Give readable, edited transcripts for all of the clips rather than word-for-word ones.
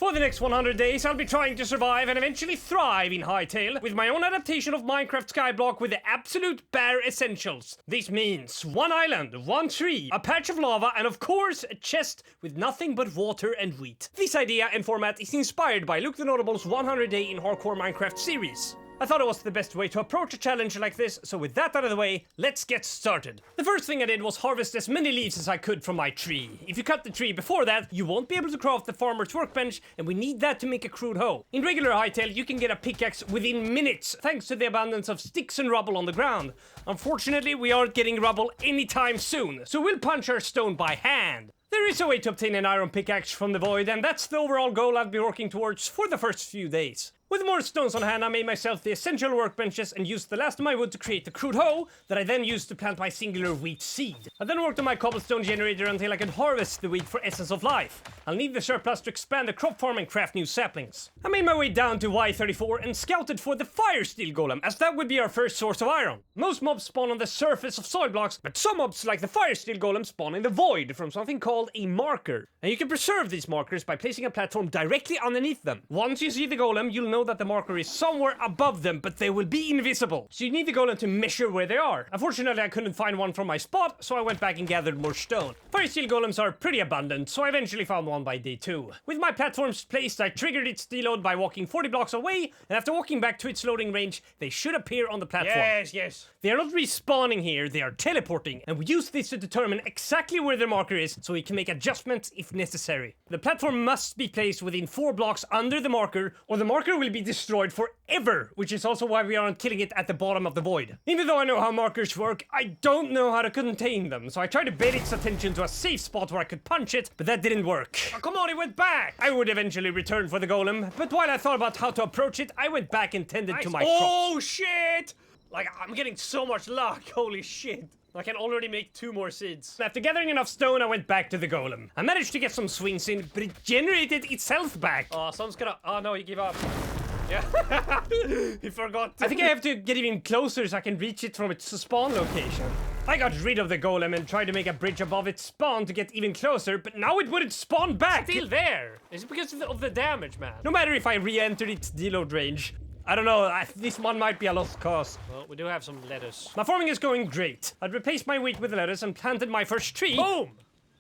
For the next 100 days, I'll be trying to survive and eventually thrive in Hytale with my own adaptation of Minecraft Skyblock with the absolute bare essentials. This means one island, one tree, a patch of lava, and of course a chest with nothing but water and wheat. This idea and format is inspired by Luke the Notable's 100 Day in Hardcore Minecraft series. I thought it was the best way to approach a challenge like this, so with that out of the way, let's get started. The first thing I did was harvest as many leaves as I could from my tree. If you cut the tree before that, you won't be able to craft the farmer's workbench, and we need that to make a crude hoe. In regular Hytale, you can get a pickaxe within minutes, thanks to the abundance of sticks and rubble on the ground. Unfortunately, we aren't getting rubble anytime soon, so we'll punch our stone by hand. There is a way to obtain an iron pickaxe from the void, and that's the overall goal I'll be working towards for the first few days. With more stones on hand, I made myself the essential workbenches and used the last of my wood to create the crude hoe that I then used to plant my singular wheat seed. I then worked on my cobblestone generator until I could harvest the wheat for essence of life. I'll need the surplus to expand the crop farm and craft new saplings. I made my way down to Y34 and scouted for the fire steel golem, as that would be our first source of iron. Most mobs spawn on the surface of soil blocks, but some mobs like the fire steel golem spawn in the void from something called a marker. And you can preserve these markers by placing a platform directly underneath them. Once you see the golem, you'll know that the marker is somewhere above them, but they will be invisible. So you need the golem to measure where they are. Unfortunately, I couldn't find one from my spot, so I went back and gathered more stone. Fire steel golems are pretty abundant, so I eventually found one by day 2. With my platforms placed, I triggered its deload by walking 40 blocks away, and after walking back to its loading range, they should appear on the platform. Yes. They are not respawning here, they are teleporting, and we use this to determine exactly where their marker is, so we can make adjustments if necessary. The platform must be placed within 4 blocks under the marker, or the marker will be destroyed forever, which is also why we aren't killing it at the bottom of the void. Even though I know how markers work, I don't know how to contain them, so I tried to bait its attention to a safe spot where I could punch it, but that didn't work. Oh, come on, it went back! I would eventually return for the golem, but while I thought about how to approach it, I went back and tended to my crops. Oh, shit! Like, I'm getting so much luck, holy shit. I can already make 2 more seeds. After gathering enough stone, I went back to the golem. I managed to get some swings in, but it generated its health back. Oh, someone's gonna... Oh, no, he gave up. Yeah. He forgot. I think I have to get even closer so I can reach it from its spawn location. I got rid of the golem and tried to make a bridge above its spawn to get even closer, but now it wouldn't spawn back. It's still there. It's because of the damage, man. No matter if I re-entered its deload range. I don't know, this one might be a lost cause. Well, we do have some lettuce. My farming is going great. I'd replaced my wheat with lettuce and planted my first tree. Boom!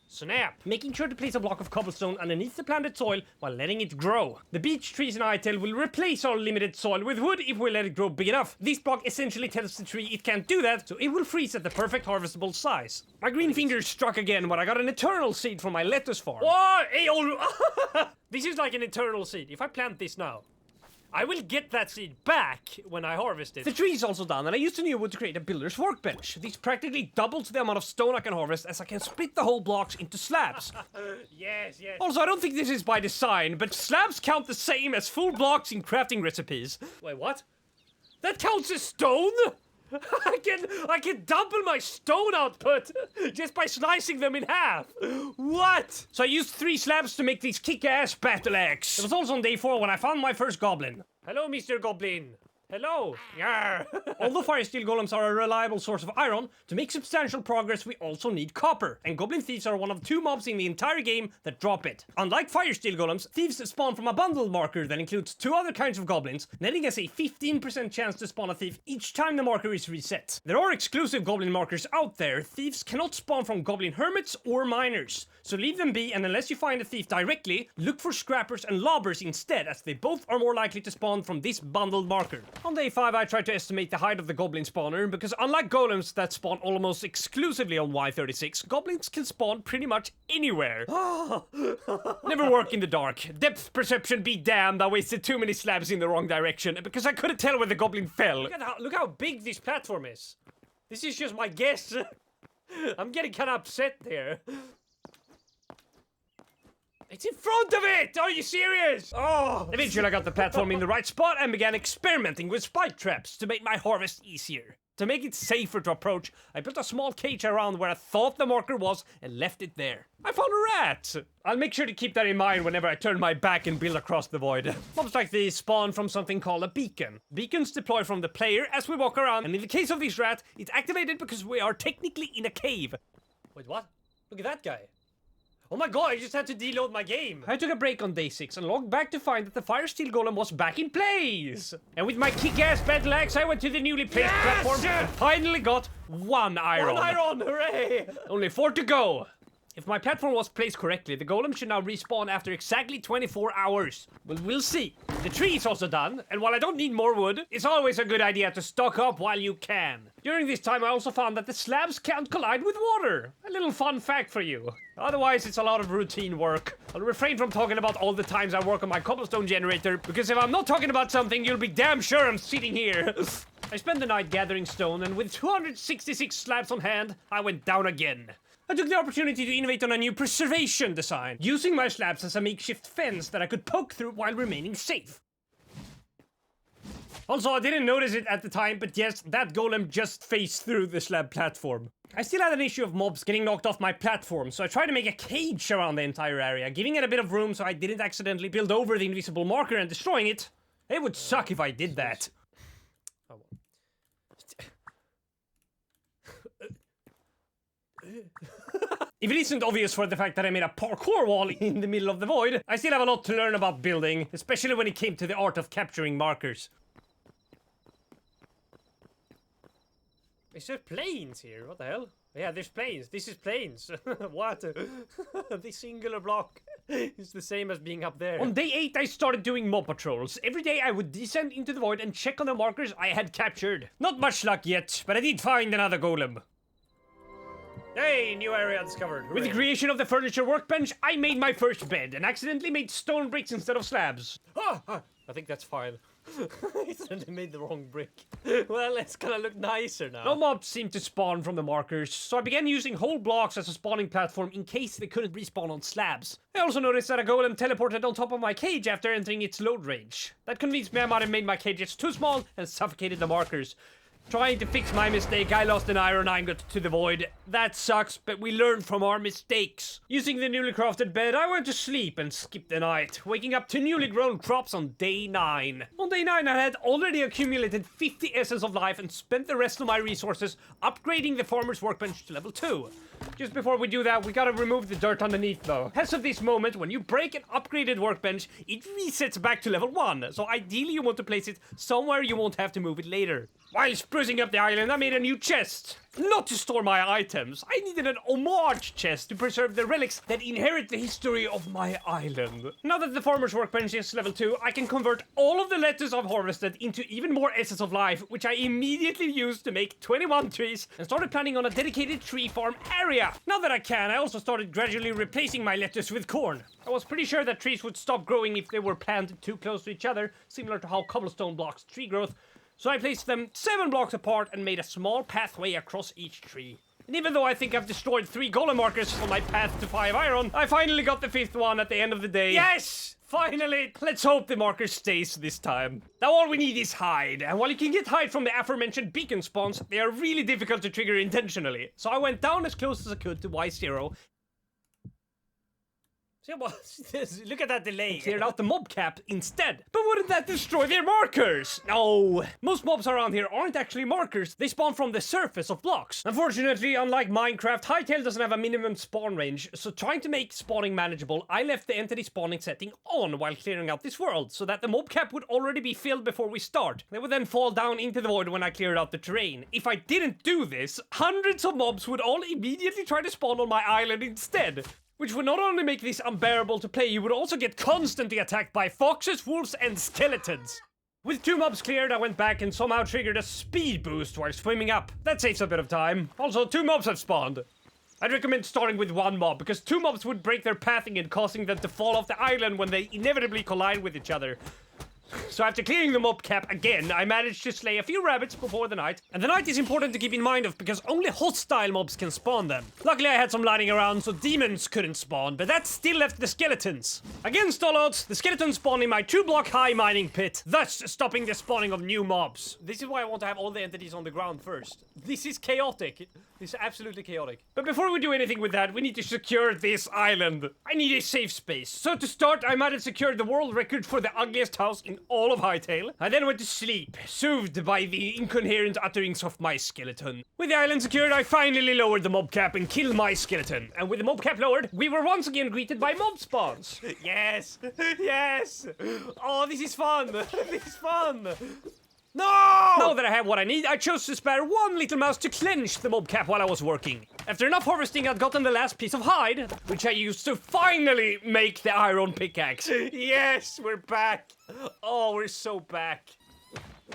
Snap! Making sure to place a block of cobblestone underneath the planted soil while letting it grow. The beech trees in Hytale will replace our limited soil with wood if we let it grow big enough. This block essentially tells the tree it can't do that, so it will freeze at the perfect harvestable size. My green fingers struck again when I got an eternal seed from my lettuce farm. Whoa! Hey, this is like an eternal seed. If I plant this now, I will get that seed back when I harvest it. The tree is also done, and I used the new wood to create a builder's workbench. This practically doubles the amount of stone I can harvest, as I can split the whole blocks into slabs. Yes. Also, I don't think this is by design, but slabs count the same as full blocks in crafting recipes. Wait, what? That counts as stone? I can double my stone output just by slicing them in half. What? So I used 3 slabs to make these kick-ass battle axe. It was also on day 4 when I found my first goblin. Hello, Mr. Goblin. Hello. Yarr. Although fire steel golems are a reliable source of iron, to make substantial progress we also need copper. And goblin thieves are one of 2 mobs in the entire game that drop it. Unlike fire steel golems, thieves spawn from a bundle marker that includes 2 other kinds of goblins, netting us a 15% chance to spawn a thief each time the marker is reset. There are exclusive goblin markers out there. Thieves cannot spawn from goblin hermits or miners. So leave them be, and unless you find a thief directly, look for scrappers and lobbers instead, as they both are more likely to spawn from this bundled marker. On day 5, I tried to estimate the height of the goblin spawner, because unlike golems that spawn almost exclusively on Y36, goblins can spawn pretty much anywhere. Never work in the dark. Depth perception be damned, I wasted too many slabs in the wrong direction, because I couldn't tell where the goblin fell. Look how big this platform is. This is just my guess. I'm getting kinda upset there. It's in front of it! Are you serious? Oh! Eventually I got the platform in the right spot and began experimenting with spike traps to make my harvest easier. To make it safer to approach, I built a small cage around where I thought the marker was and left it there. I found a rat! I'll make sure to keep that in mind whenever I turn my back and build across the void. Mobs like these spawn from something called a beacon. Beacons deploy from the player as we walk around, and in the case of this rat, it's activated because we are technically in a cave. Wait, what? Look at that guy. Oh my god, I just had to deload my game. I took a break on day 6 and logged back to find that the fire steel golem was back in place. And with my kick-ass battle axe, I went to the newly placed platform and finally got 1 iron. 1 iron, hooray! Only 4 to go. If my platform was placed correctly, the golem should now respawn after exactly 24 hours. Well, we'll see. The tree is also done, and while I don't need more wood, it's always a good idea to stock up while you can. During this time, I also found that the slabs can't collide with water. A little fun fact for you. Otherwise, it's a lot of routine work. I'll refrain from talking about all the times I work on my cobblestone generator, because if I'm not talking about something, you'll be damn sure I'm sitting here. I spent the night gathering stone, and with 266 slabs on hand, I went down again. I took the opportunity to innovate on a new preservation design, using my slabs as a makeshift fence that I could poke through while remaining safe. Also, I didn't notice it at the time, but yes, that golem just phased through the slab platform. I still had an issue of mobs getting knocked off my platform, so I tried to make a cage around the entire area, giving it a bit of room so I didn't accidentally build over the invisible marker and destroying it. It would suck if I did that. If it isn't obvious for the fact that I made a parkour wall in the middle of the void, I still have a lot to learn about building, especially when it came to the art of capturing markers. Is there planes here? What the hell? Yeah, there's planes. This is planes. What? The singular block is the same as being up there. On day 8, I started doing mob patrols. Every day I would descend into the void and check on the markers I had captured. Not much luck yet, but I did find another golem. Hey, new area discovered. Hooray. With the creation of the furniture workbench, I made my first bed and accidentally made stone bricks instead of slabs. I think that's fine. I accidentally made the wrong brick. Well, it's gonna look nicer now. No mobs seemed to spawn from the markers, so I began using whole blocks as a spawning platform in case they couldn't respawn on slabs. I also noticed that a golem teleported on top of my cage after entering its load range. That convinced me I might have made my cages too small and suffocated the markers. Trying to fix my mistake, I lost an iron ingot to the void. That sucks, but we learn from our mistakes. Using the newly crafted bed, I went to sleep and skipped the night, waking up to newly grown crops on day 9. On day 9, I had already accumulated 50 essence of life and spent the rest of my resources upgrading the farmer's workbench to level 2. Just before we do that, we gotta remove the dirt underneath though. As of this moment, when you break an upgraded workbench, it resets back to level 1, so ideally you want to place it somewhere you won't have to move it later. While sprucing up the island, I made a new chest. Not to store my items, I needed an homage chest to preserve the relics that inherit the history of my island. Now that the farmer's workbench is level 2, I can convert all of the lettuce I've harvested into even more essence of life, which I immediately used to make 21 trees and started planning on a dedicated tree farm area. Now that I can, I also started gradually replacing my lettuce with corn. I was pretty sure that trees would stop growing if they were planted too close to each other, similar to how cobblestone blocks tree growth. So I placed them 7 blocks apart and made a small pathway across each tree. And even though I think I've destroyed 3 golem markers on my path to 5 iron, I finally got the 5th one at the end of the day. Yes! Finally! Let's hope the marker stays this time. Now all we need is hide, and while you can get hide from the aforementioned beacon spawns, they are really difficult to trigger intentionally. So I went down as close as I could to Y0. Look at that delay. Cleared out the mob cap instead. But wouldn't that destroy their markers? No. Most mobs around here aren't actually markers. They spawn from the surface of blocks. Unfortunately, unlike Minecraft, Hytale doesn't have a minimum spawn range, so trying to make spawning manageable, I left the entity spawning setting on while clearing out this world, so that the mob cap would already be filled before we start. They would then fall down into the void when I cleared out the terrain. If I didn't do this, hundreds of mobs would all immediately try to spawn on my island instead. Which would not only make this unbearable to play, you would also get constantly attacked by foxes, wolves, and skeletons. With 2 mobs cleared, I went back and somehow triggered a speed boost while swimming up. That saves a bit of time. Also, 2 mobs have spawned. I'd recommend starting with 1 mob, because 2 mobs would break their pathing and causing them to fall off the island when they inevitably collide with each other. So after clearing the mob cap again, I managed to slay a few rabbits before the night. And the night is important to keep in mind of because only hostile mobs can spawn them. Luckily I had some lying around so demons couldn't spawn, but that still left the skeletons. Against all odds, the skeletons spawned in my 2-block high mining pit, thus stopping the spawning of new mobs. This is why I want to have all the entities on the ground first. This is chaotic. This is absolutely chaotic. But before we do anything with that, we need to secure this island. I need a safe space. So to start, I might have secured the world record for the ugliest house in all all of Hytale. I then went to sleep, soothed by the incoherent utterings of my skeleton. With the island secured, I finally lowered the mob cap and killed my skeleton. And with the mob cap lowered, we were once again greeted by mob spawns. Yes! Yes! Oh, this is fun! This is fun! No! Now that I have what I need, I chose to spare one little mouse to clench the mob cap while I was working. After enough harvesting, I'd gotten the last piece of hide, which I used to finally make the iron pickaxe. Yes, we're back. Oh, we're so back.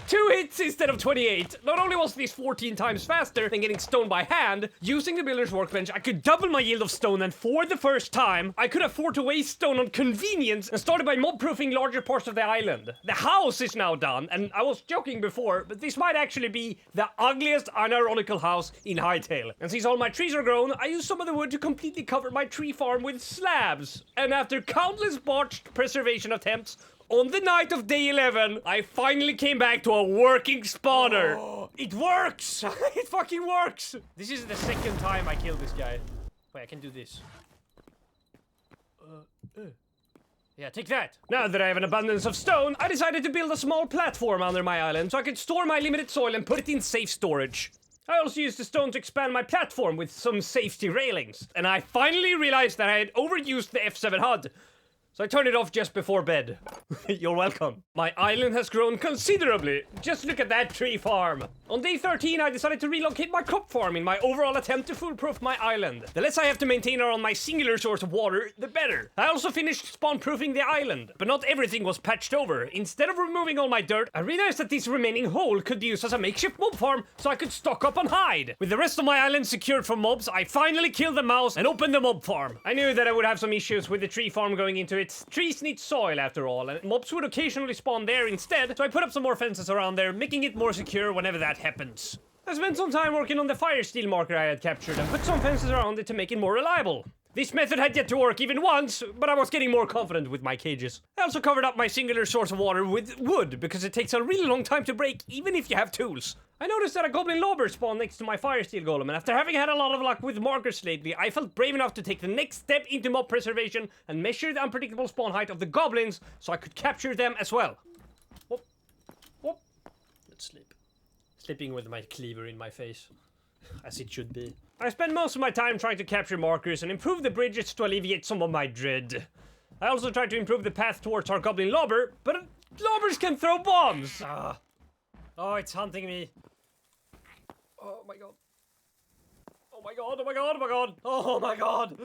2 hits instead of 28. Not only was this 14 times faster than getting stone by hand, using the builder's workbench, I could double my yield of stone, and for the first time, I could afford to waste stone on convenience and started by mob-proofing larger parts of the island. The house is now done, and I was joking before, but this might actually be the ugliest unironical house in Hytale. And since all my trees are grown, I used some of the wood to completely cover my tree farm with slabs. And after countless botched preservation attempts, on the night of day 11, I finally came back to a working spawner. Oh, it works! It fucking works! This is the second time I killed this guy. Wait, I can do this. Yeah, take that. Now that I have an abundance of stone, I decided to build a small platform under my island so I could store my limited soil and put it in safe storage. I also used the stone to expand my platform with some safety railings. And I finally realized that I had overused the F7 HUD. So I turned it off just before bed. You're welcome. My island has grown considerably. Just look at that tree farm. On day 13, I decided to relocate my crop farm in my overall attempt to foolproof my island. The less I have to maintain around my singular source of water, the better. I also finished spawn-proofing the island, but not everything was patched over. Instead of removing all my dirt, I realized that this remaining hole could be used as a makeshift mob farm so I could stock up on hide. With the rest of my island secured from mobs, I finally killed the mouse and opened the mob farm. I knew that I would have some issues with the tree farm going into it. Trees need soil after all, and mobs would occasionally spawn there instead, so I put up some more fences around there, making it more secure whenever that happens. I spent some time working on the fire steel marker I had captured and put some fences around it to make it more reliable. This method had yet to work even once, but I was getting more confident with my cages. I also covered up my singular source of water with wood, because it takes a really long time to break, even if you have tools. I noticed that a goblin lobber spawned next to my fire steel golem, and after having had a lot of luck with markers lately, I felt brave enough to take the next step into mob preservation and measure the unpredictable spawn height of the goblins so I could capture them as well. Whoop. Whoop. Let's sleep. Sleeping with my cleaver in my face. As it should be. I spent most of my time trying to capture markers and improve the bridges to alleviate some of my dread. I also tried to improve the path towards our goblin lobber, but lobbers can throw bombs! Oh, it's hunting me. Oh my god. Oh my god, oh my god, oh my god! Oh my god!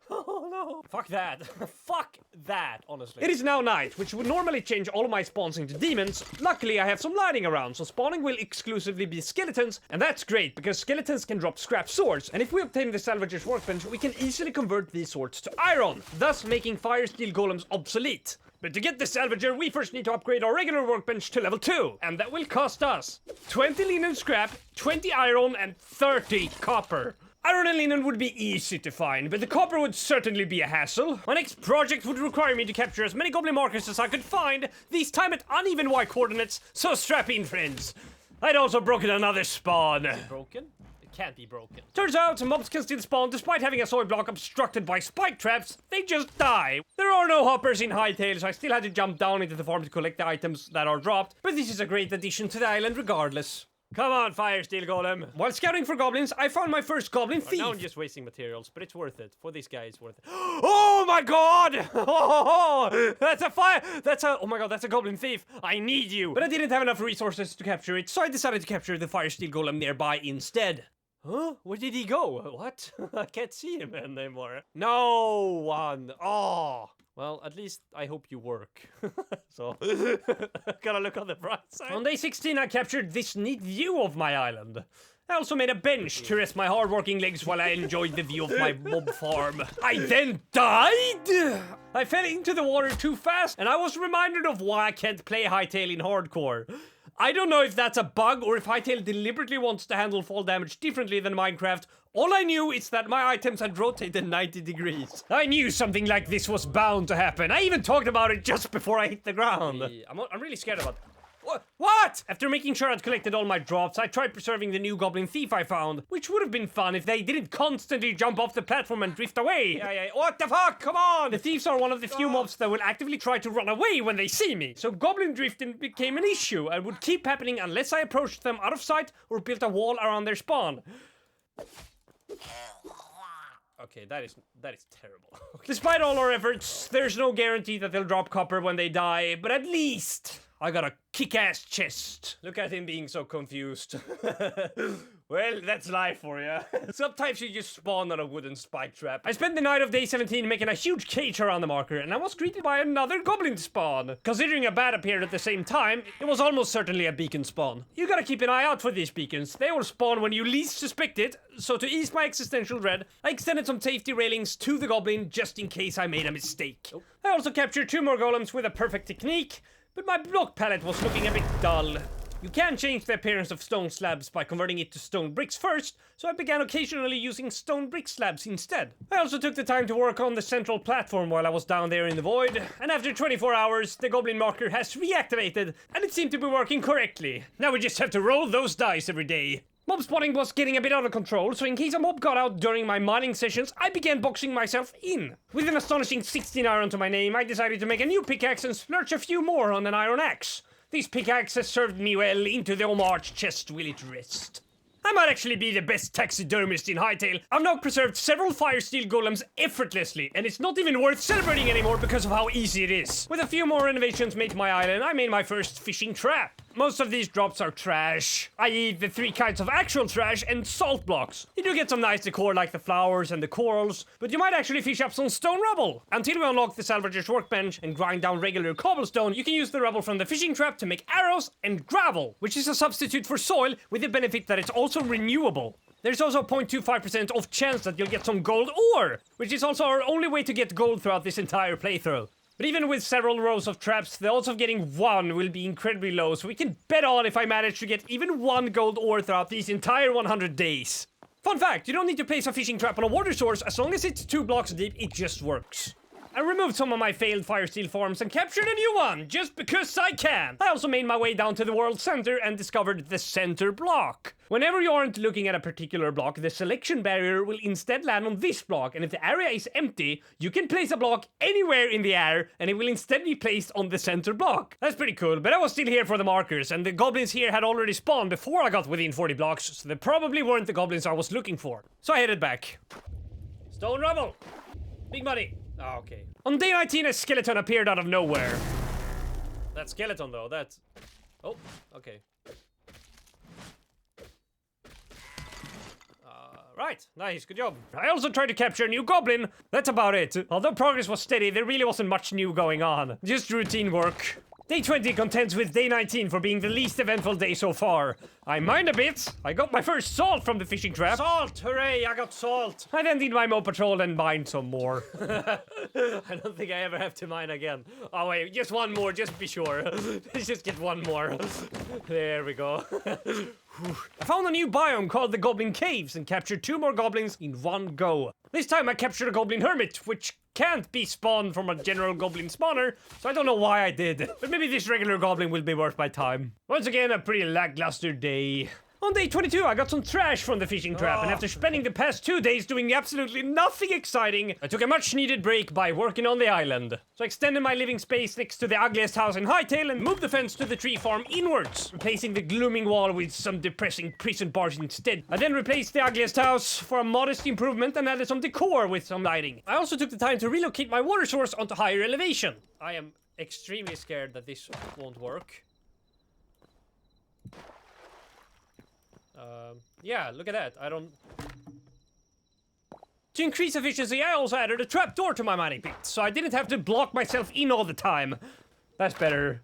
Oh no! Fuck that. Fuck that, honestly. It is now night, which would normally change all of my spawns into demons. Luckily, I have some lighting around, so spawning will exclusively be skeletons, and that's great, because skeletons can drop scrap swords, and if we obtain the salvager's workbench, we can easily convert these swords to iron, thus making fire steel golems obsolete. But to get the salvager, we first need to upgrade our regular workbench to level 2, and that will cost us 20 linen scrap, 20 iron, and 30 copper. Iron and linen would be easy to find, but the copper would certainly be a hassle. My next project would require me to capture as many goblin markers as I could find, this time at uneven Y coordinates, so strap in, friends. I'd also broken another spawn. Is it broken? Can't be broken. Turns out, mobs can still spawn despite having a soil block obstructed by spike traps. They just die. There are no hoppers in Hytale, so I still had to jump down into the farm to collect the items that are dropped, but this is a great addition to the island regardless. Come on, fire steel golem. While scouting for goblins, I found my first goblin thief. Now I'm just wasting materials, but it's worth it. For this guy, it's worth it. Oh my god! Oh, that's a fire! Oh my god, that's a goblin thief. I need you. But I didn't have enough resources to capture it, so I decided to capture the fire steel golem nearby instead. Huh? Where did he go? What? I can't see him anymore. No one. Oh. Well, at least I hope you work. So, gotta look on the bright side. On day 16, I captured this neat view of my island. I also made a bench to rest my hard-working legs while I enjoyed the view of my mob farm. I then died! I fell into the water too fast, and I was reminded of why I can't play Hytale in hardcore. I don't know if that's a bug or if Hytale deliberately wants to handle fall damage differently than Minecraft. All I knew is that my items had rotated 90 degrees. I knew something like this was bound to happen. I even talked about it just before I hit the ground. I'm really scared about it. What? After making sure I'd collected all my drops, I tried preserving the new goblin thief I found, which would have been fun if they didn't constantly jump off the platform and drift away. What the fuck? Come on! The thieves are one of the few mobs that will actively try to run away when they see me, so goblin drifting became an issue and would keep happening unless I approached them out of sight or built a wall around their spawn. Okay, that is terrible. Despite all our efforts, there's no guarantee that they'll drop copper when they die, but at least I got a kick-ass chest. Look at him being so confused. Well, that's life for you. Sometimes you just spawn on a wooden spike trap. I spent the night of day 17 making a huge cage around the marker, and I was greeted by another goblin spawn. Considering a bat appeared at the same time, it was almost certainly a beacon spawn. You gotta keep an eye out for these beacons. They will spawn when you least suspect it, so to ease my existential dread, I extended some safety railings to the goblin just in case I made a mistake. I also captured 2 more golems with a perfect technique, but my block palette was looking a bit dull. You can change the appearance of stone slabs by converting it to stone bricks first, so I began occasionally using stone brick slabs instead. I also took the time to work on the central platform while I was down there in the void, and after 24 hours, the goblin marker has reactivated, and it seemed to be working correctly. Now we just have to roll those dice every day. Mob spawning was getting a bit out of control, so in case a mob got out during my mining sessions, I began boxing myself in. With an astonishing 16 iron to my name, I decided to make a new pickaxe and splurge a few more on an iron axe. These pickaxes served me well. Into the homage chest will it rest. I might actually be the best taxidermist in Hytale. I've now preserved several fire steel golems effortlessly, and it's not even worth celebrating anymore because of how easy it is. With a few more renovations made to my island, I made my first fishing trap. Most of these drops are trash, i.e. the 3 kinds of actual trash and salt blocks. You do get some nice decor like the flowers and the corals, but you might actually fish up some stone rubble. Until we unlock the salvager's workbench and grind down regular cobblestone, you can use the rubble from the fishing trap to make arrows and gravel, which is a substitute for soil with the benefit that it's also renewable. There's also a 0.25% off chance that you'll get some gold ore, which is also our only way to get gold throughout this entire playthrough. But even with several rows of traps, the odds of getting 1 will be incredibly low, so we can bet on if I manage to get even 1 gold ore throughout these entire 100 days. Fun fact, you don't need to place a fishing trap on a water source. As long as it's 2 blocks deep, it just works. I removed some of my failed fire steel farms and captured a new one, just because I can. I also made my way down to the world center and discovered the center block. Whenever you aren't looking at a particular block, the selection barrier will instead land on this block, and if the area is empty, you can place a block anywhere in the air, and it will instead be placed on the center block. That's pretty cool, but I was still here for the markers, and the goblins here had already spawned before I got within 40 blocks, so they probably weren't the goblins I was looking for. So I headed back. Stone rubble! Big money! Oh, okay. On day 19, a skeleton appeared out of nowhere. That skeleton, though, that's... Oh, okay. Right, nice, good job. I also tried to capture a new goblin. That's about it. Although progress was steady, there really wasn't much new going on. Just routine work. Day 20 contends with day 19 for being the least eventful day so far. I mined a bit. I got my first salt from the fishing trap. Salt! Hooray, I got salt! I then did my mob patrol and mined some more. I don't think I ever have to mine again. Oh wait, just one more, just be sure. Let's just get one more. There we go. I found a new biome called the Goblin Caves and captured 2 more goblins in one go. This time I captured a Goblin Hermit, which can't be spawned from a general goblin spawner, so I don't know why I did. But maybe this regular goblin will be worth my time. Once again, a pretty lackluster day. On day 22, I got some trash from the fishing trap, and after spending the past 2 days doing absolutely nothing exciting, I took a much-needed break by working on the island. So I extended my living space next to the ugliest house in Hytale and moved the fence to the tree farm inwards, replacing the glooming wall with some depressing prison bars instead. I then replaced the ugliest house for a modest improvement and added some decor with some lighting. I also took the time to relocate my water source onto higher elevation. I am extremely scared that this won't work. Yeah, look at that. I don't... To increase efficiency, I also added a trapdoor to my mining pit, so I didn't have to block myself in all the time. That's better.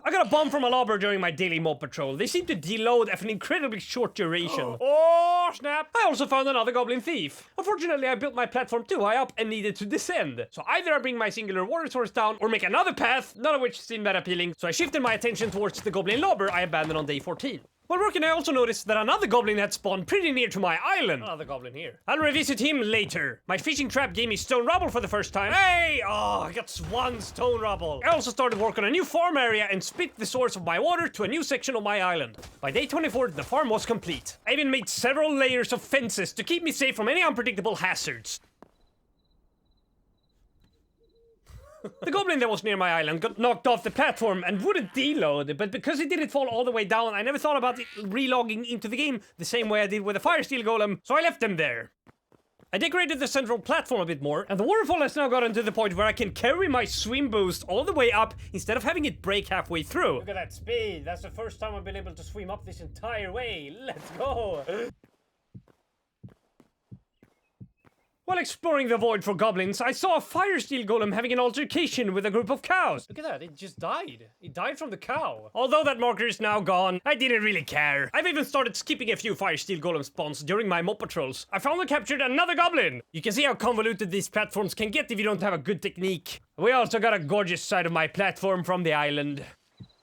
I got a bomb from a lobber during my daily mob patrol. They seem to deload at an incredibly short duration. Oh, snap! I also found another goblin thief. Unfortunately, I built my platform too high up and needed to descend. So either I bring my singular water source down or make another path, none of which seemed that appealing. So I shifted my attention towards the goblin lobber I abandoned on day 14. While working, I also noticed that another goblin had spawned pretty near to my island. Another goblin here. I'll revisit him later. My fishing trap gave me stone rubble for the first time. Hey! Oh, I got one stone rubble. I also started work on a new farm area and split the source of my water to a new section of my island. By day 24, the farm was complete. I even made several layers of fences to keep me safe from any unpredictable hazards. The goblin that was near my island got knocked off the platform and wouldn't deload, but because it didn't fall all the way down, I never thought about it relogging into the game the same way I did with the fire steel golem, so I left them there. I decorated the central platform a bit more, and the waterfall has now gotten to the point where I can carry my swim boost all the way up instead of having it break halfway through. Look at that speed, that's the first time I've been able to swim up this entire way. Let's go! While exploring the void for goblins, I saw a fire steel golem having an altercation with a group of cows. Look at that, it just died. It died from the cow. Although that marker is now gone, I didn't really care. I've even started skipping a few fire steel golem spawns during my mob patrols. I found and captured another goblin. You can see how convoluted these platforms can get if you don't have a good technique. We also got a gorgeous side of my platform from the island.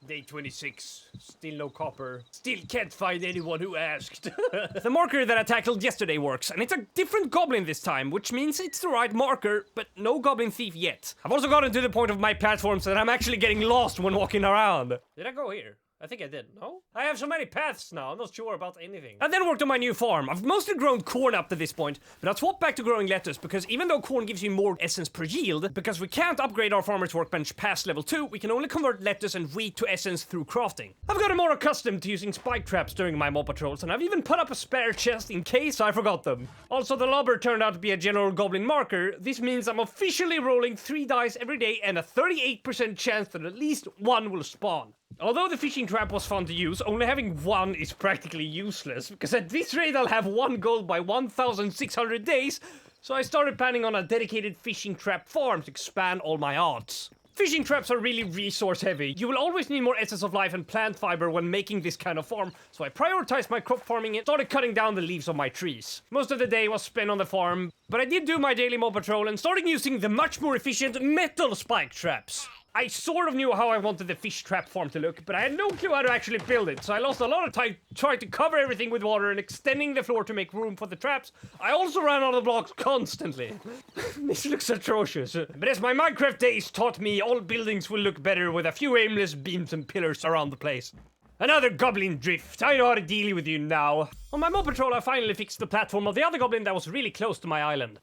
Day 26. Still no copper. Still can't find anyone who asked. The marker that I tackled yesterday works, and it's a different goblin this time, which means it's the right marker, but no goblin thief yet. I've also gotten to the point of my platform so that I'm actually getting lost when walking around. Did I go here? I think I did, no? I have so many paths now, I'm not sure about anything. I then worked on my new farm. I've mostly grown corn up to this point, but I swapped back to growing lettuce because even though corn gives you more essence per yield, because we can't upgrade our farmer's workbench past level 2, we can only convert lettuce and wheat to essence through crafting. I've gotten more accustomed to using spike traps during my mob patrols, and I've even put up a spare chest in case I forgot them. Also, the lobber turned out to be a general goblin marker. This means I'm officially rolling 3 dice every day and a 38% chance that at least one will spawn. Although the fishing trap was fun to use, only having one is practically useless, because at this rate I'll have 1 gold by 1,600 days, so I started planning on a dedicated fishing trap farm to expand all my odds. Fishing traps are really resource heavy. You will always need more essence of life and plant fiber when making this kind of farm, so I prioritized my crop farming and started cutting down the leaves of my trees. Most of the day was spent on the farm, but I did do my daily mob patrol and started using the much more efficient metal spike traps. I sort of knew how I wanted the fish trap farm to look, but I had no clue how to actually build it, so I lost a lot of time trying to cover everything with water and extending the floor to make room for the traps. I also ran out of blocks constantly. This looks atrocious. But as my Minecraft days taught me, all buildings will look better with a few aimless beams and pillars around the place. Another goblin drift. I know how to deal with you now. On my mob patrol, I finally fixed the platform of the other goblin that was really close to my island.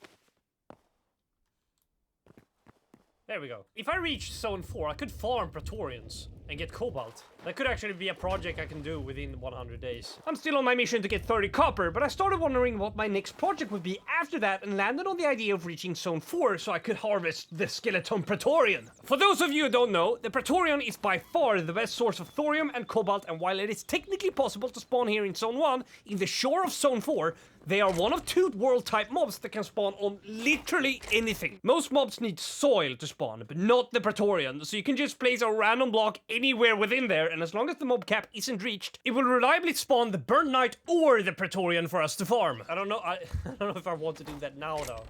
There we go. If I reach zone 4, I could farm Praetorians and get cobalt. That could actually be a project I can do within 100 days. I'm still on my mission to get 30 copper, but I started wondering what my next project would be after that and landed on the idea of reaching zone 4 so I could harvest the skeleton Praetorian. For those of you who don't know, the Praetorian is by far the best source of thorium and cobalt, and while it is technically possible to spawn here in zone 1, in the shore of zone 4, they are one of 2 world-type mobs that can spawn on literally anything. Most mobs need soil to spawn, but not the Praetorian, so you can just place a random block anywhere within there, and as long as the mob cap isn't reached, it will reliably spawn the Burnt Knight or the Praetorian for us to farm. I don't know if I want to do that now, though.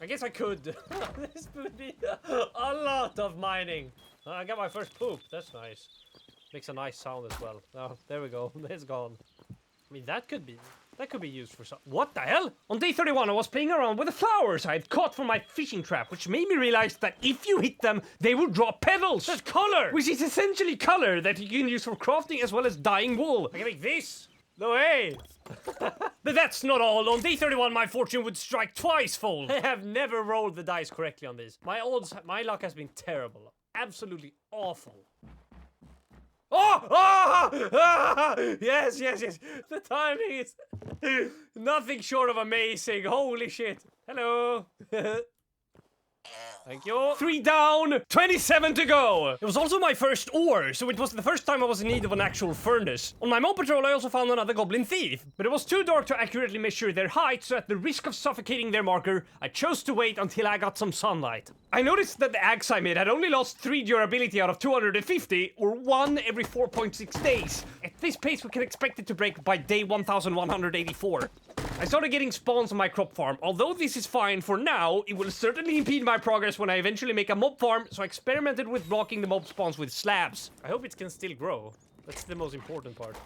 I guess I could. This would be a lot of mining. I got my first poop, that's nice. Makes a nice sound as well. Oh, there we go, it's gone. I mean, that could be used for some— What the hell? On day 31, I was playing around with the flowers I had caught from my fishing trap, which made me realize that if you hit them, they will drop petals. That's color! Which is essentially color that you can use for crafting as well as dyeing wool. I can make this. No way! But that's not all. On day 31, my fortune would strike twice fold. I have never rolled the dice correctly on this. My luck has been terrible. Absolutely awful. Oh! Oh! Ah! Yes, yes, yes. The timing is nothing short of amazing. Holy shit. Hello. Thank you. 3 down, 27 to go. It was also my first ore, so it was the first time I was in need of an actual furnace. On my mob patrol, I also found another goblin thief, but it was too dark to accurately measure their height, so at the risk of suffocating their marker, I chose to wait until I got some sunlight. I noticed that the axe I made had only lost 3 durability out of 250, or 1 every 4.6 days. At this pace, we can expect it to break by day 1184. I started getting spawns on my crop farm. Although this is fine for now, it will certainly impede my progress when I eventually make a mob farm, so I experimented with blocking the mob spawns with slabs. I hope it can still grow. That's the most important part.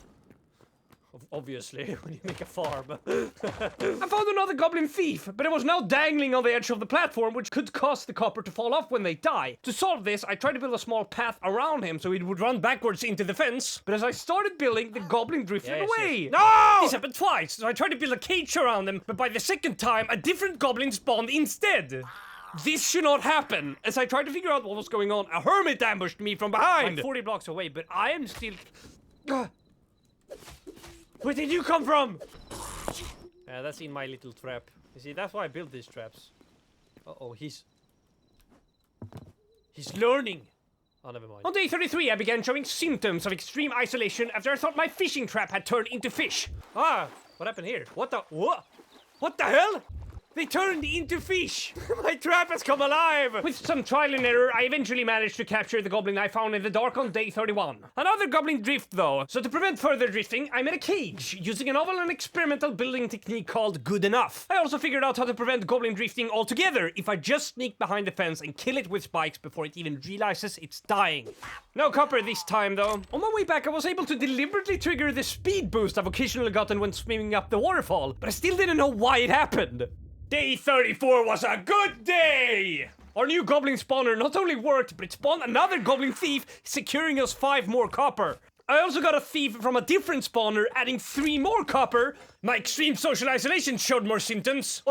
Obviously, when you make a farm. I found another goblin thief, but it was now dangling on the edge of the platform, which could cause the copper to fall off when they die. To solve this, I tried to build a small path around him so it would run backwards into the fence, but as I started building, the goblin drifted away. No! This happened twice, so I tried to build a cage around him, but by the second time, a different goblin spawned instead. This should not happen. As I tried to figure out what was going on, a hermit ambushed me from behind. Like 40 blocks away, but I am still... Where did you come from? Yeah, that's in my little trap. You see, that's why I built these traps. Uh-oh, he's learning. Oh, never mind. On day 33, I began showing symptoms of extreme isolation after I thought my fishing trap had turned into fish. Ah, what happened here? What the hell? They turned into fish! My trap has come alive! With some trial and error, I eventually managed to capture the goblin I found in the dark on day 31. Another goblin drift though, so to prevent further drifting, I made a cage, using a novel and experimental building technique called good enough. I also figured out how to prevent goblin drifting altogether if I just sneak behind the fence and kill it with spikes before it even realizes it's dying. No copper this time though. On my way back, I was able to deliberately trigger the speed boost I've occasionally gotten when swimming up the waterfall, but I still didn't know why it happened. Day 34 was a good day! Our new goblin spawner not only worked, but it spawned another goblin thief, securing us 5 more copper. I also got a thief from a different spawner, adding 3 more copper. My extreme social isolation showed more symptoms.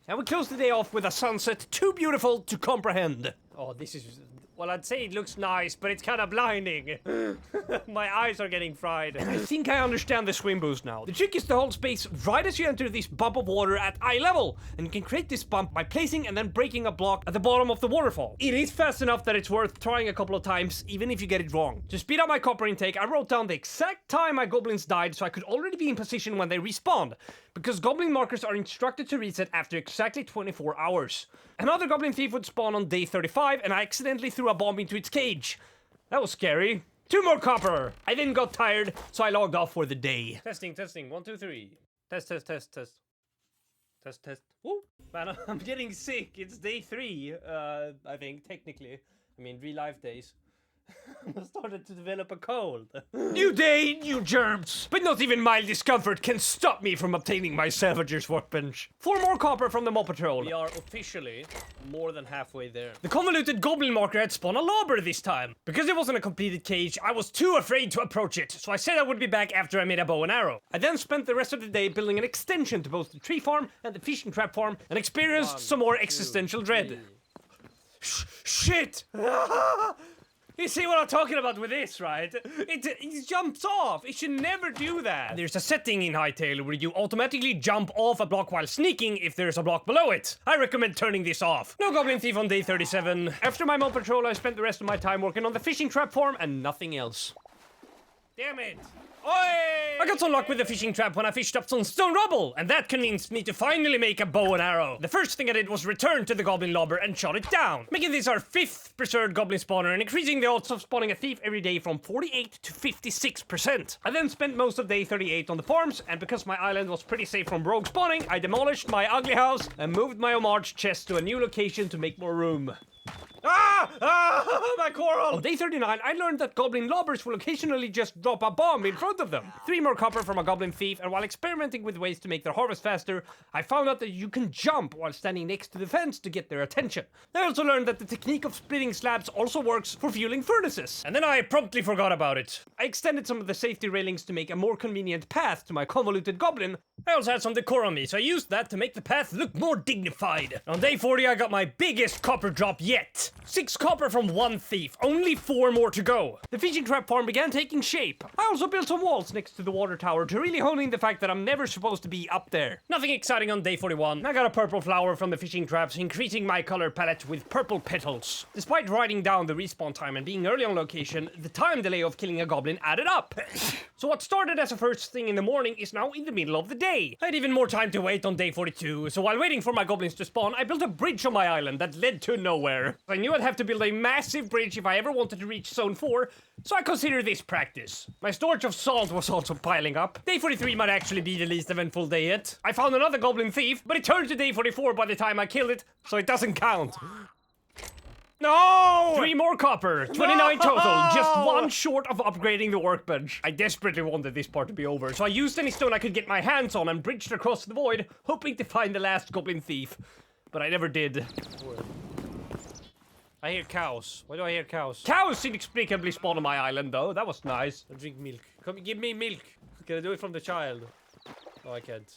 And we closed the day off with a sunset too beautiful to comprehend. Oh, this is... Well, I'd say it looks nice, but it's kind of blinding. My eyes are getting fried. I think I understand the swim boost now. The trick is to hold space right as you enter this bump of water at eye level, and you can create this bump by placing and then breaking a block at the bottom of the waterfall. It is fast enough that it's worth trying a couple of times, even if you get it wrong. To speed up my copper intake, I wrote down the exact time my goblins died so I could already be in position when they respawned, because goblin markers are instructed to reset after exactly 24 hours. Another goblin thief would spawn on day 35, and I accidentally threw a bomb into its cage. That was scary. 2 more copper! I then got tired, so I logged off for the day. Testing. 1, 2, 3. Test. Woo! Man, I'm getting sick. It's day 3, I think, technically. I mean, real life days. I started to develop a cold. New day, new germs. But not even mild discomfort can stop me from obtaining my Savager's workbench. 4 more copper from the Mob Patrol. We are officially more than halfway there. The convoluted goblin marker had spawned a lobber this time. Because it wasn't a completed cage, I was too afraid to approach it, so I said I would be back after I made a bow and arrow. I then spent the rest of the day building an extension to both the tree farm and the fishing trap farm, and experienced some more existential dread. Shit! You see what I'm talking about with this, right? It jumps off. It should never do that. There's a setting in Hytale where you automatically jump off a block while sneaking if there's a block below it. I recommend turning this off. No goblin thief on day 37. After my mob patrol, I spent the rest of my time working on the fishing trap farm and nothing else. Damn it. Oi! I got so luck with the fishing trap when I fished up some stone rubble, and that convinced me to finally make a bow and arrow. The first thing I did was return to the goblin lobber and shot it down, making this our 5th preserved goblin spawner and increasing the odds of spawning a thief every day from 48 to 56%. I then spent most of day 38 on the farms, and because my island was pretty safe from rogue spawning, I demolished my ugly house and moved my homage chest to a new location to make more room. My coral! On day 39, I learned that goblin lobbers will occasionally just drop a bomb in front of them. 3 more copper from a goblin thief, and while experimenting with ways to make their harvest faster, I found out that you can jump while standing next to the fence to get their attention. I also learned that the technique of splitting slabs also works for fueling furnaces. And then I promptly forgot about it. I extended some of the safety railings to make a more convenient path to my convoluted goblin. I also had some decor on me, so I used that to make the path look more dignified. On day 40, I got my biggest copper drop yet. 6 copper from 1 thief, only 4 more to go. The fishing trap farm began taking shape. I also built some walls next to the water tower to really hone in the fact that I'm never supposed to be up there. Nothing exciting on day 41. I got a purple flower from the fishing traps, increasing my color palette with purple petals. Despite writing down the respawn time and being early on location, the time delay of killing a goblin added up. So what started as a first thing in the morning is now in the middle of the day. I had even more time to wait on day 42, so while waiting for my goblins to spawn, I built a bridge on my island that led to nowhere. I knew I'd have to build a massive bridge if I ever wanted to reach zone 4, so I considered this practice. My storage of salt was also piling up. Day 43 might actually be the least eventful day yet. I found another goblin thief, but it turned to day 44 by the time I killed it, so it doesn't count. No! 3 more copper, 29 total, just 1 short of upgrading the workbench. I desperately wanted this part to be over, so I used any stone I could get my hands on and bridged across the void, hoping to find the last goblin thief. But I never did. I hear cows. Why do I hear cows? Cows inexplicably spawn on my island, though. That was nice. I drink milk. Come, give me milk. Can I do it from the child? No, I can't.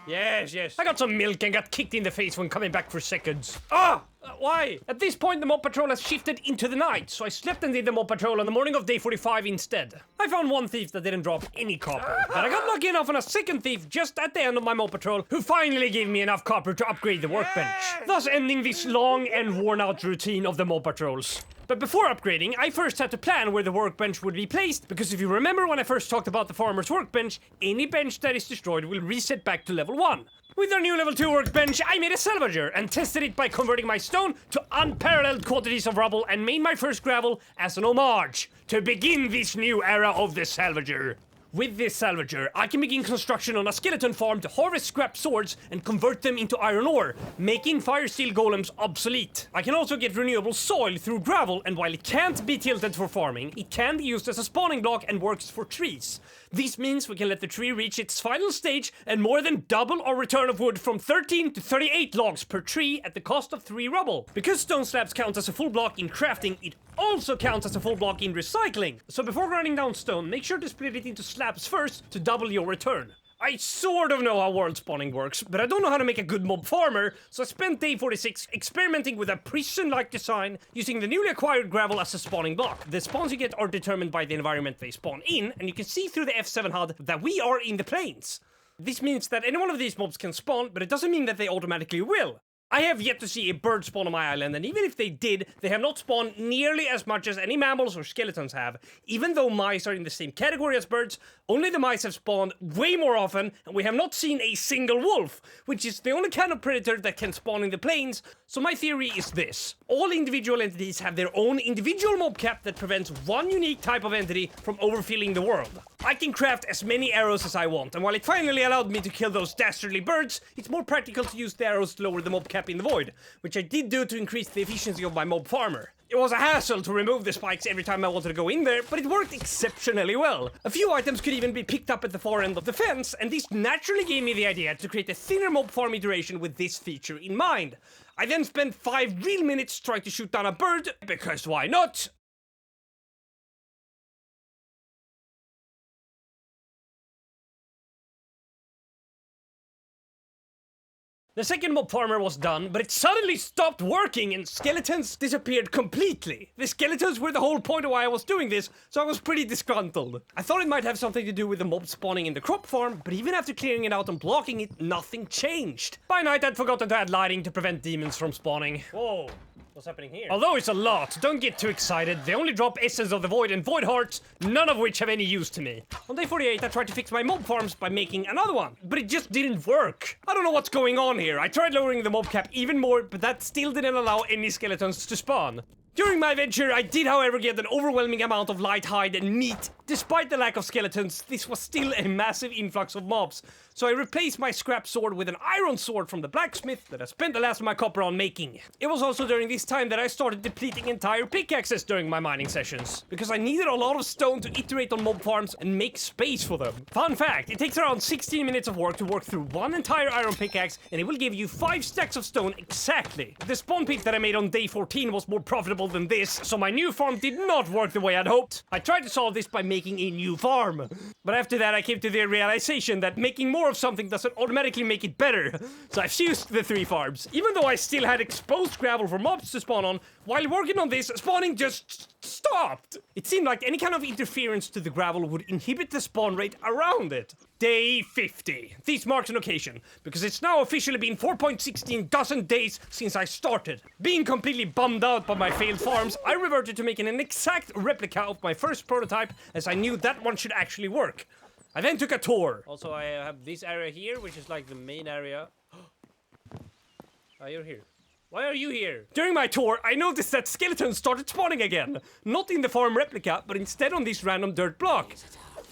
Yes, yes. I got some milk and got kicked in the face when coming back for seconds. Ah! Why? At this point, the mob patrol has shifted into the night, so I slept and did the mob patrol on the morning of day 45 instead. I found 1 thief that didn't drop any copper, but I got lucky enough on a 2nd thief just at the end of my mob patrol, who finally gave me enough copper to upgrade the workbench, thus ending this long and worn-out routine of the mob patrols. But before upgrading, I first had to plan where the workbench would be placed, because if you remember when I first talked about the farmer's workbench, any bench that is destroyed will reset back to level 1. With our new level 2 workbench, I made a salvager and tested it by converting my stone to unparalleled quantities of rubble and made my first gravel as an homage to begin this new era of the salvager. With this salvager, I can begin construction on a skeleton farm to harvest scrap swords and convert them into iron ore, making fire steel golems obsolete. I can also get renewable soil through gravel, and while it can't be tilted for farming, it can be used as a spawning block and works for trees. This means we can let the tree reach its final stage and more than double our return of wood from 13 to 38 logs per tree at the cost of 3 rubble. Because stone slabs count as a full block in crafting, it also counts as a full block in recycling. So before grinding down stone, make sure to split it into slabs first to double your return. I sort of know how world spawning works, but I don't know how to make a good mob farmer, so I spent day 46 experimenting with a prison-like design using the newly acquired gravel as a spawning block. The spawns you get are determined by the environment they spawn in, and you can see through the F7 HUD that we are in the plains. This means that any one of these mobs can spawn, but it doesn't mean that they automatically will. I have yet to see a bird spawn on my island, and even if they did, they have not spawned nearly as much as any mammals or skeletons have. Even though mice are in the same category as birds, only the mice have spawned way more often, and we have not seen a single wolf, which is the only kind of predator that can spawn in the plains. So my theory is this: all individual entities have their own individual mob cap that prevents one unique type of entity from overfilling the world. I can craft as many arrows as I want, and while it finally allowed me to kill those dastardly birds, it's more practical to use the arrows to lower the mob cap in the void, which I did do to increase the efficiency of my mob farmer. It was a hassle to remove the spikes every time I wanted to go in there, but it worked exceptionally well. A few items could even be picked up at the far end of the fence, and this naturally gave me the idea to create a thinner mob farm iteration with this feature in mind. I then spent 5 real minutes trying to shoot down a bird, because why not? The second mob farmer was done, but it suddenly stopped working and skeletons disappeared completely. The skeletons were the whole point of why I was doing this, so I was pretty disgruntled. I thought it might have something to do with the mob spawning in the crop farm, but even after clearing it out and blocking it, nothing changed. By night, I'd forgotten to add lighting to prevent demons from spawning. Whoa. What's happening here? Although it's a lot, don't get too excited. They only drop Essence of the Void and Void Hearts, none of which have any use to me. On day 48, I tried to fix my mob farms by making another one, but it just didn't work. I don't know what's going on here. I tried lowering the mob cap even more, but that still didn't allow any skeletons to spawn. During my venture, I did however get an overwhelming amount of light hide and meat. Despite the lack of skeletons, this was still a massive influx of mobs, so I replaced my scrap sword with an iron sword from the blacksmith that I spent the last of my copper on making. It was also during this time that I started depleting entire pickaxes during my mining sessions, because I needed a lot of stone to iterate on mob farms and make space for them. Fun fact, it takes around 16 minutes of work to work through one entire iron pickaxe, and it will give you 5 stacks of stone exactly. The spawn pit that I made on day 14 was more profitable than this, so my new farm did not work the way I'd hoped. I tried to solve this by making a new farm, but after that I came to the realization that making more of something doesn't automatically make it better, so I've fused the 3 farms. Even though I still had exposed gravel for mobs to spawn on, while working on this, spawning just stopped. It seemed like any kind of interference to the gravel would inhibit the spawn rate around it. Day 50. This marks an occasion, because it's now officially been 4.16 dozen days since I started. Being completely bummed out by my failed farms, I reverted to making an exact replica of my first prototype, as I knew that one should actually work. I then took a tour. Also, I have this area here, which is like the main area. Oh, you're here. Why are you here? During my tour, I noticed that skeletons started spawning again. Not in the farm replica, but instead on this random dirt block.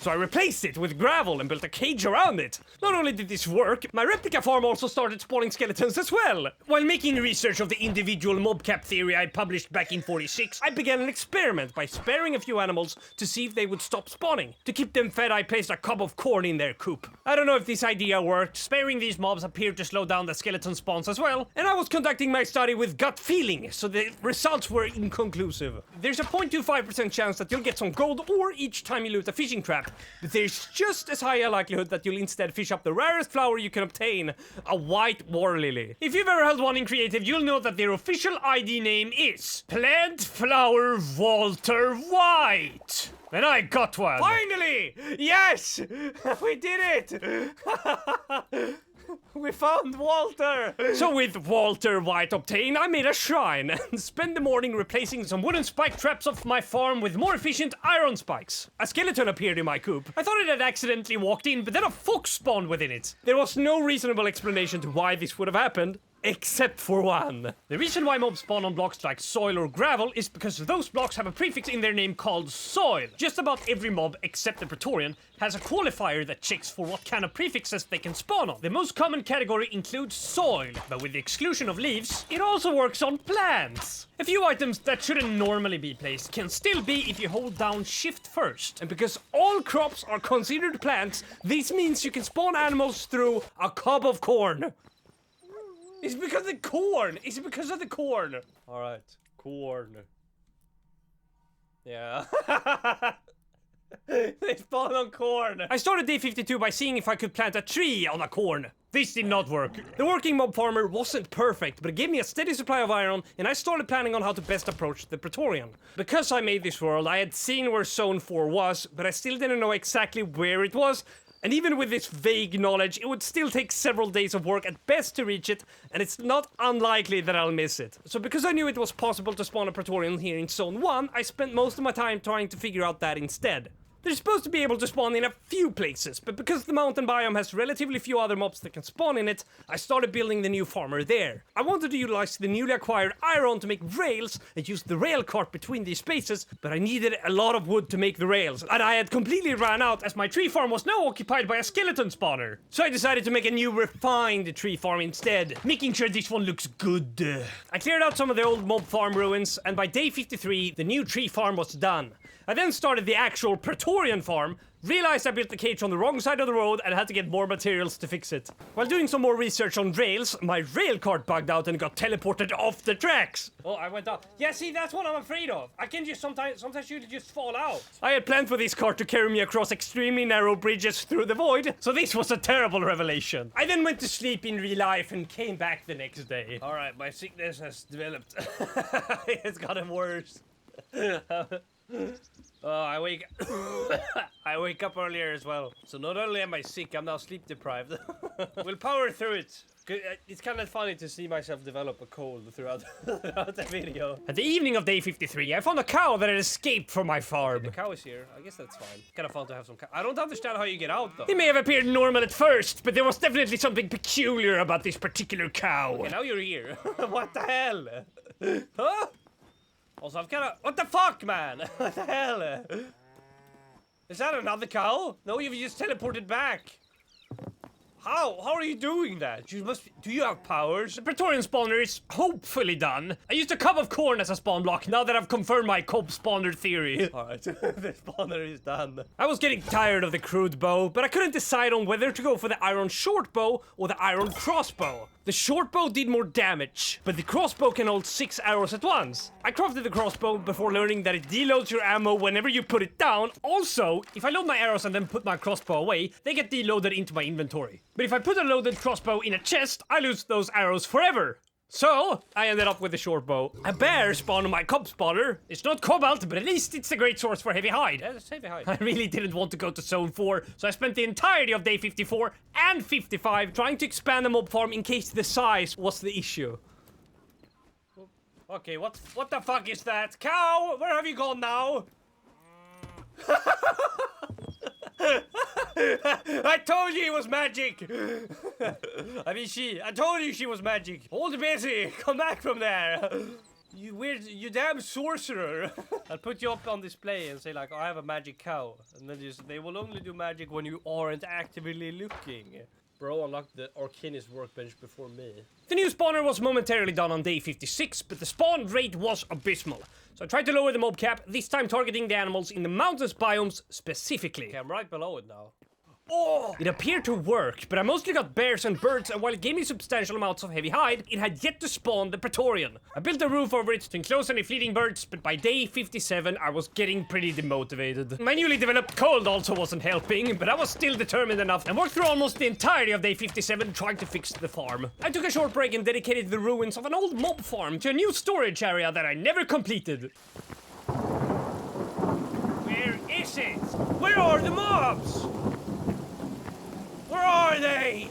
So I replaced it with gravel and built a cage around it. Not only did this work, my replica farm also started spawning skeletons as well. While making research of the individual mobcap theory I published back in 46, I began an experiment by sparing a few animals to see if they would stop spawning. To keep them fed, I placed a cob of corn in their coop. I don't know if this idea worked. Sparing these mobs appeared to slow down the skeleton spawns as well, and I was conducting my study with gut feeling, so the results were inconclusive. There's a 0.25% chance that you'll get some gold ore each time you loot a fishing trap, but there's just as high a likelihood that you'll instead fish up the rarest flower you can obtain, a white war lily. If you've ever held one in creative, you'll know that their official ID name is Plant Flower Walter White. And I got one. Finally! Yes! We did it! We found Walter! So with Walter White obtained, I made a shrine and spent the morning replacing some wooden spike traps off my farm with more efficient iron spikes. A skeleton appeared in my coop. I thought it had accidentally walked in, but then a fox spawned within it. There was no reasonable explanation to why this would have happened. Except for one. The reason why mobs spawn on blocks like soil or gravel is because those blocks have a prefix in their name called soil. Just about every mob, except the Praetorian, has a qualifier that checks for what kind of prefixes they can spawn on. The most common category includes soil, but with the exclusion of leaves, it also works on plants. A few items that shouldn't normally be placed can still be if you hold down shift first. And because all crops are considered plants, this means you can spawn animals through a cob of corn. It's because of the corn! It's because of the corn! Alright, corn. Yeah. They spawn on corn! I started day 52 by seeing if I could plant a tree on a corn. This did not work. The working mob farmer wasn't perfect, but it gave me a steady supply of iron, and I started planning on how to best approach the Praetorian. Because I made this world, I had seen where Zone 4 was, but I still didn't know exactly where it was. And even with this vague knowledge, it would still take several days of work at best to reach it, and it's not unlikely that I'll miss it. So because I knew it was possible to spawn a Praetorian here in Zone 1, I spent most of my time trying to figure out that instead. They're supposed to be able to spawn in a few places, but because the mountain biome has relatively few other mobs that can spawn in it, I started building the new farmer there. I wanted to utilize the newly acquired iron to make rails and use the rail cart between these spaces, but I needed a lot of wood to make the rails, and I had completely ran out as my tree farm was now occupied by a skeleton spawner. So I decided to make a new refined tree farm instead, making sure this one looks good. I cleared out some of the old mob farm ruins, and by day 53, the new tree farm was done. I then started the actual Praetorian farm, realized I built the cage on the wrong side of the road and had to get more materials to fix it. While doing some more research on rails, my rail cart bugged out and got teleported off the tracks. Oh, I went down. Yeah, see, that's what I'm afraid of. I can just sometimes you just fall out. I had planned for this cart to carry me across extremely narrow bridges through the void, so this was a terrible revelation. I then went to sleep in real life and came back the next day. Alright, my sickness has developed. It's gotten worse. I wake up earlier as well. So not only am I sick, I'm now sleep deprived. We'll power through it. It's kind of funny to see myself develop a cold throughout the video. At the evening of day 53, I found a cow that had escaped from my farm. The cow is here. I guess that's fine. Kind of fun to have some cow. I don't understand how you get out, though. It may have appeared normal at first, but there was definitely something peculiar about this particular cow. Okay, now you're here. What the hell? Huh? Also, I've kind of... What the fuck, man? What the hell? Is that another cow? No, you've just teleported back. How? How are you doing that? You must... Do you have powers? The Praetorian spawner is hopefully done. I used a cob of corn as a spawn block now that I've confirmed my cob spawner theory. Alright, the spawner is done. I was getting tired of the crude bow, but I couldn't decide on whether to go for the iron short bow or the iron crossbow. The short bow did more damage, but the crossbow can hold 6 arrows at once. I crafted the crossbow before learning that it deloads your ammo whenever you put it down. Also, if I load my arrows and then put my crossbow away, they get deloaded into my inventory. But if I put a loaded crossbow in a chest, I lose those arrows forever. So, I ended up with the short bow. A bear spawned on my cob spawner. It's not cobalt, but at least it's a great source for heavy hide. Yeah, it's heavy hide. I really didn't want to go to Zone 4, so I spent the entirety of day 54 and 55 trying to expand the mob farm in case the size was the issue. Okay, what the fuck is that? Cow, where have you gone now? I told you it was magic! I mean I told you she was magic! Hold busy! Come back from there! You weird, you damn sorcerer. I'll put you up on display and say like, I have a magic cow. And then they will only do magic when you aren't actively looking. Bro unlocked the Arcanist workbench before me. The new spawner was momentarily done on day 56, but the spawn rate was abysmal. So I tried to lower the mob cap, this time targeting the animals in the mountains biomes specifically. Okay, I'm right below it now. Oh! It appeared to work, but I mostly got bears and birds, and while it gave me substantial amounts of heavy hide, it had yet to spawn the Praetorian. I built a roof over it to enclose any fleeting birds, but by day 57 I was getting pretty demotivated. My newly developed cold also wasn't helping, but I was still determined enough and worked through almost the entirety of day 57 trying to fix the farm. I took a short break and dedicated the ruins of an old mob farm to a new storage area that I never completed. Where is it? Where are the mobs? Where are they?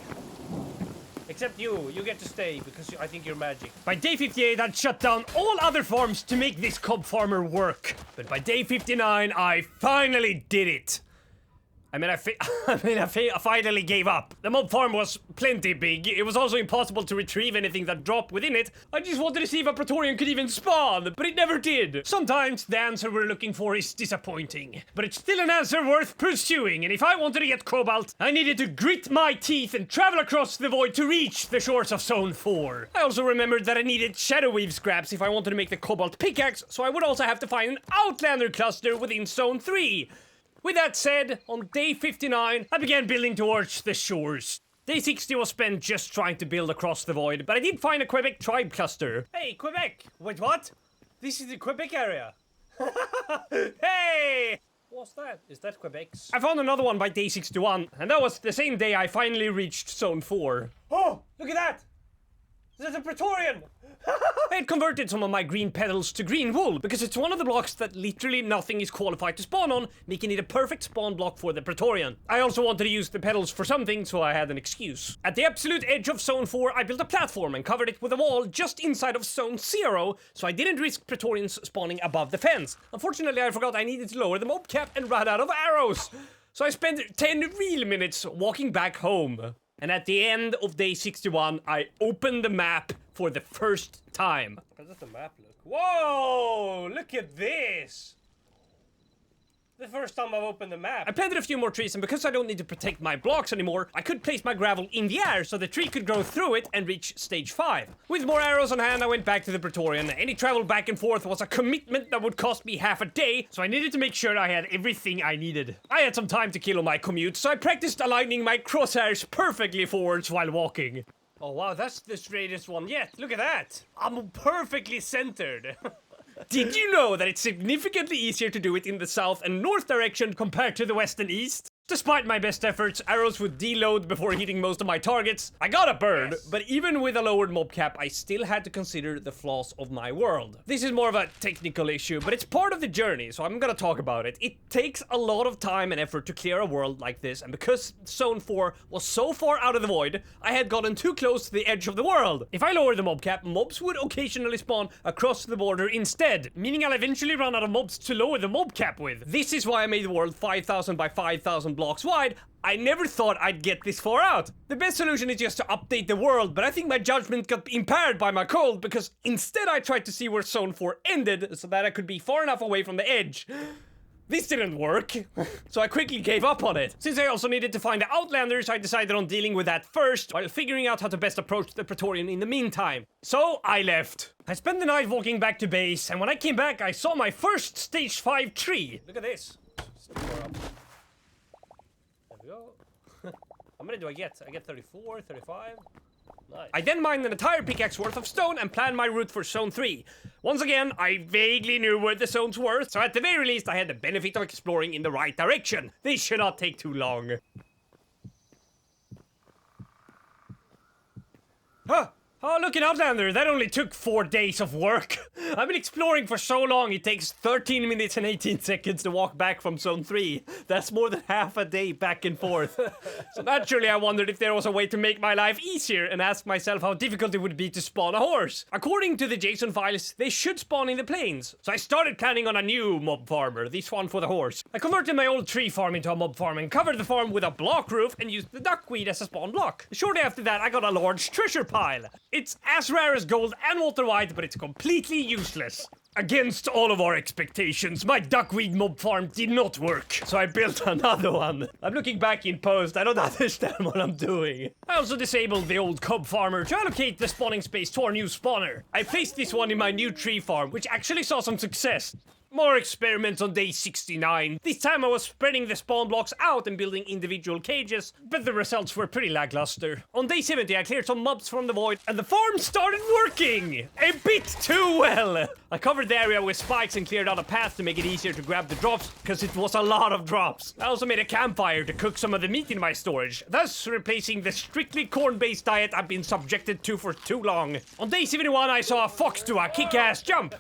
Except you get to stay because I think you're magic. By day 58 I'd shut down all other farms to make this cob farmer work. But by day 59 I finally did it. I finally gave up. The mob farm was plenty big. It was also impossible to retrieve anything that dropped within it. I just wanted to see if a Praetorian could even spawn, but it never did. Sometimes the answer we're looking for is disappointing, but it's still an answer worth pursuing, and if I wanted to get Cobalt, I needed to grit my teeth and travel across the void to reach the shores of Zone 4. I also remembered that I needed Shadow Weave scraps if I wanted to make the Cobalt pickaxe, so I would also have to find an Outlander cluster within Zone 3. With that said, on day 59, I began building towards the shores. Day 60 was spent just trying to build across the void, but I did find a Quebec tribe cluster. Hey, Quebec! Wait, what? This is the Quebec area. Hey! What's that? Is that Quebec's? I found another one by day 61, and that was the same day I finally reached Zone 4. Oh, look at that! There's a Praetorian! I had converted some of my green petals to green wool, because it's one of the blocks that literally nothing is qualified to spawn on, making it a perfect spawn block for the Praetorian. I also wanted to use the petals for something, so I had an excuse. At the absolute edge of Zone 4, I built a platform and covered it with a wall just inside of Zone 0, so I didn't risk Praetorians spawning above the fence. Unfortunately, I forgot I needed to lower the mob cap and ran out of arrows, so I spent 10 real minutes walking back home. And at the end of day 61, I opened the map for the first time. How does the map look? Whoa! Look at this! The first time I've opened the map. I planted a few more trees, and because I don't need to protect my blocks anymore, I could place my gravel in the air so the tree could grow through it and reach stage 5. With more arrows on hand, I went back to the Praetorian. Any travel back and forth was a commitment that would cost me half a day, so I needed to make sure I had everything I needed. I had some time to kill on my commute, so I practiced aligning my crosshairs perfectly forwards while walking. Oh wow, that's the straightest one yet. Look at that! I'm perfectly centered. Did you know that it's significantly easier to do it in the south and north direction compared to the west and east? Despite my best efforts, arrows would deload before hitting most of my targets. I got a bird, but even with a lowered mob cap, I still had to consider the flaws of my world. This is more of a technical issue, but it's part of the journey, so I'm gonna talk about it. It takes a lot of time and effort to clear a world like this, and because Zone 4 was so far out of the void, I had gotten too close to the edge of the world. If I lowered the mob cap, mobs would occasionally spawn across the border instead, meaning I'll eventually run out of mobs to lower the mob cap with. This is why I made the world 5,000 by 5,000 blocks wide. I never thought I'd get this far out. The best solution is just to update the world, but I think my judgment got impaired by my cold because instead I tried to see where Zone 4 ended so that I could be far enough away from the edge. This didn't work, so I quickly gave up on it. Since I also needed to find the Outlanders, I decided on dealing with that first, while figuring out how to best approach the Praetorian in the meantime. So I left. I spent the night walking back to base, and when I came back, I saw my first stage 5 tree. Look at this. There we go. How many do I get? I get 34, 35. Nice. I then mined an entire pickaxe worth of stone and planned my route for Zone 3. Once again, I vaguely knew where the zones were, so at the very least I had the benefit of exploring in the right direction. This should not take too long. Huh! Oh, look, an Outlander! That only took 4 days of work. I've been exploring for so long, it takes 13 minutes and 18 seconds to walk back from Zone 3. That's more than half a day back and forth. So naturally I wondered if there was a way to make my life easier and asked myself how difficult it would be to spawn a horse. According to the JSON files, they should spawn in the plains. So I started planning on a new mob farmer, this one for the horse. I converted my old tree farm into a mob farm and covered the farm with a block roof and used the duckweed as a spawn block. Shortly after that, I got a large treasure pile. It's as rare as gold and water white, but it's completely useless. Against all of our expectations, my duckweed mob farm did not work, so I built another one. I'm looking back in post, I don't understand what I'm doing. I also disabled the old cob farmer to allocate the spawning space to our new spawner. I placed this one in my new tree farm, which actually saw some success. More experiments on day 69. This time I was spreading the spawn blocks out and building individual cages, but the results were pretty lackluster. On day 70 I cleared some mobs from the void and the farm started working! A bit too well! I covered the area with spikes and cleared out a path to make it easier to grab the drops, because it was a lot of drops. I also made a campfire to cook some of the meat in my storage, thus replacing the strictly corn-based diet I've been subjected to for too long. On day 71 I saw a fox do a kick-ass jump.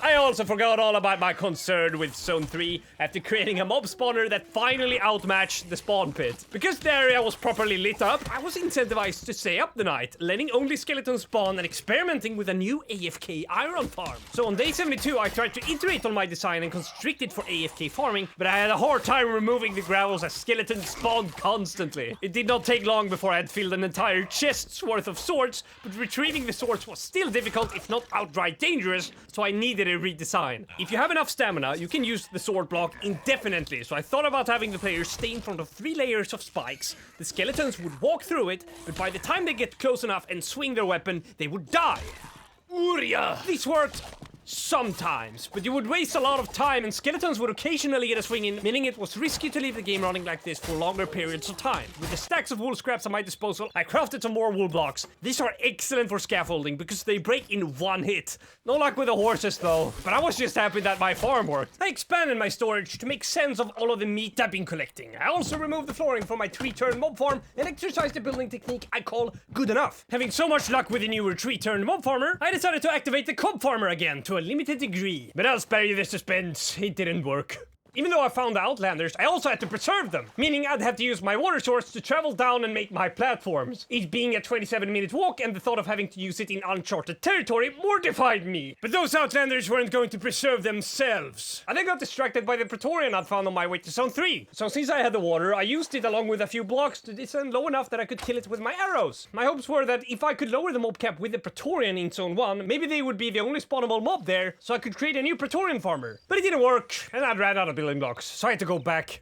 I also forgot all about my concern with Zone 3 after creating a mob spawner that finally outmatched the spawn pit. Because the area was properly lit up, I was incentivized to stay up the night, letting only skeletons spawn and experimenting with a new AFK iron farm. So on day 72 I tried to iterate on my design and constrict it for AFK farming, but I had a hard time removing the gravels as skeletons spawned constantly. It did not take long before I had filled an entire chest's worth of swords, but retrieving the swords was still difficult if not outright dangerous, so I needed a redesign. If you have enough stamina, you can use the sword block indefinitely, so I thought about having the players stay in front of 3 layers of spikes. The skeletons would walk through it, but by the time they get close enough and swing their weapon, they would die. Uria! This worked sometimes, but you would waste a lot of time and skeletons would occasionally get a swing in, meaning it was risky to leave the game running like this for longer periods of time. With the stacks of wool scraps at my disposal, I crafted some more wool blocks. These are excellent for scaffolding because they break in one hit. No luck with the horses though, but I was just happy that my farm worked. I expanded my storage to make sense of all of the meat I've been collecting. I also removed the flooring from my 3-turn mob farm and exercised the building technique I call good enough. Having so much luck with the newer 3-turn mob farmer, I decided to activate the cob farmer again to a limited degree. But I'll spare you the suspense, it didn't work. Even though I found the Outlanders, I also had to preserve them, meaning I'd have to use my water source to travel down and make my platforms. It being a 27-minute walk and the thought of having to use it in uncharted territory mortified me. But those Outlanders weren't going to preserve themselves. I then got distracted by the Praetorian I'd found on my way to Zone 3. So since I had the water, I used it along with a few blocks to descend low enough that I could kill it with my arrows. My hopes were that if I could lower the mob cap with the Praetorian in Zone 1, maybe they would be the only spawnable mob there, so I could create a new Praetorian farmer. But it didn't work, and I'd ran out of building blocks, so I had to go back.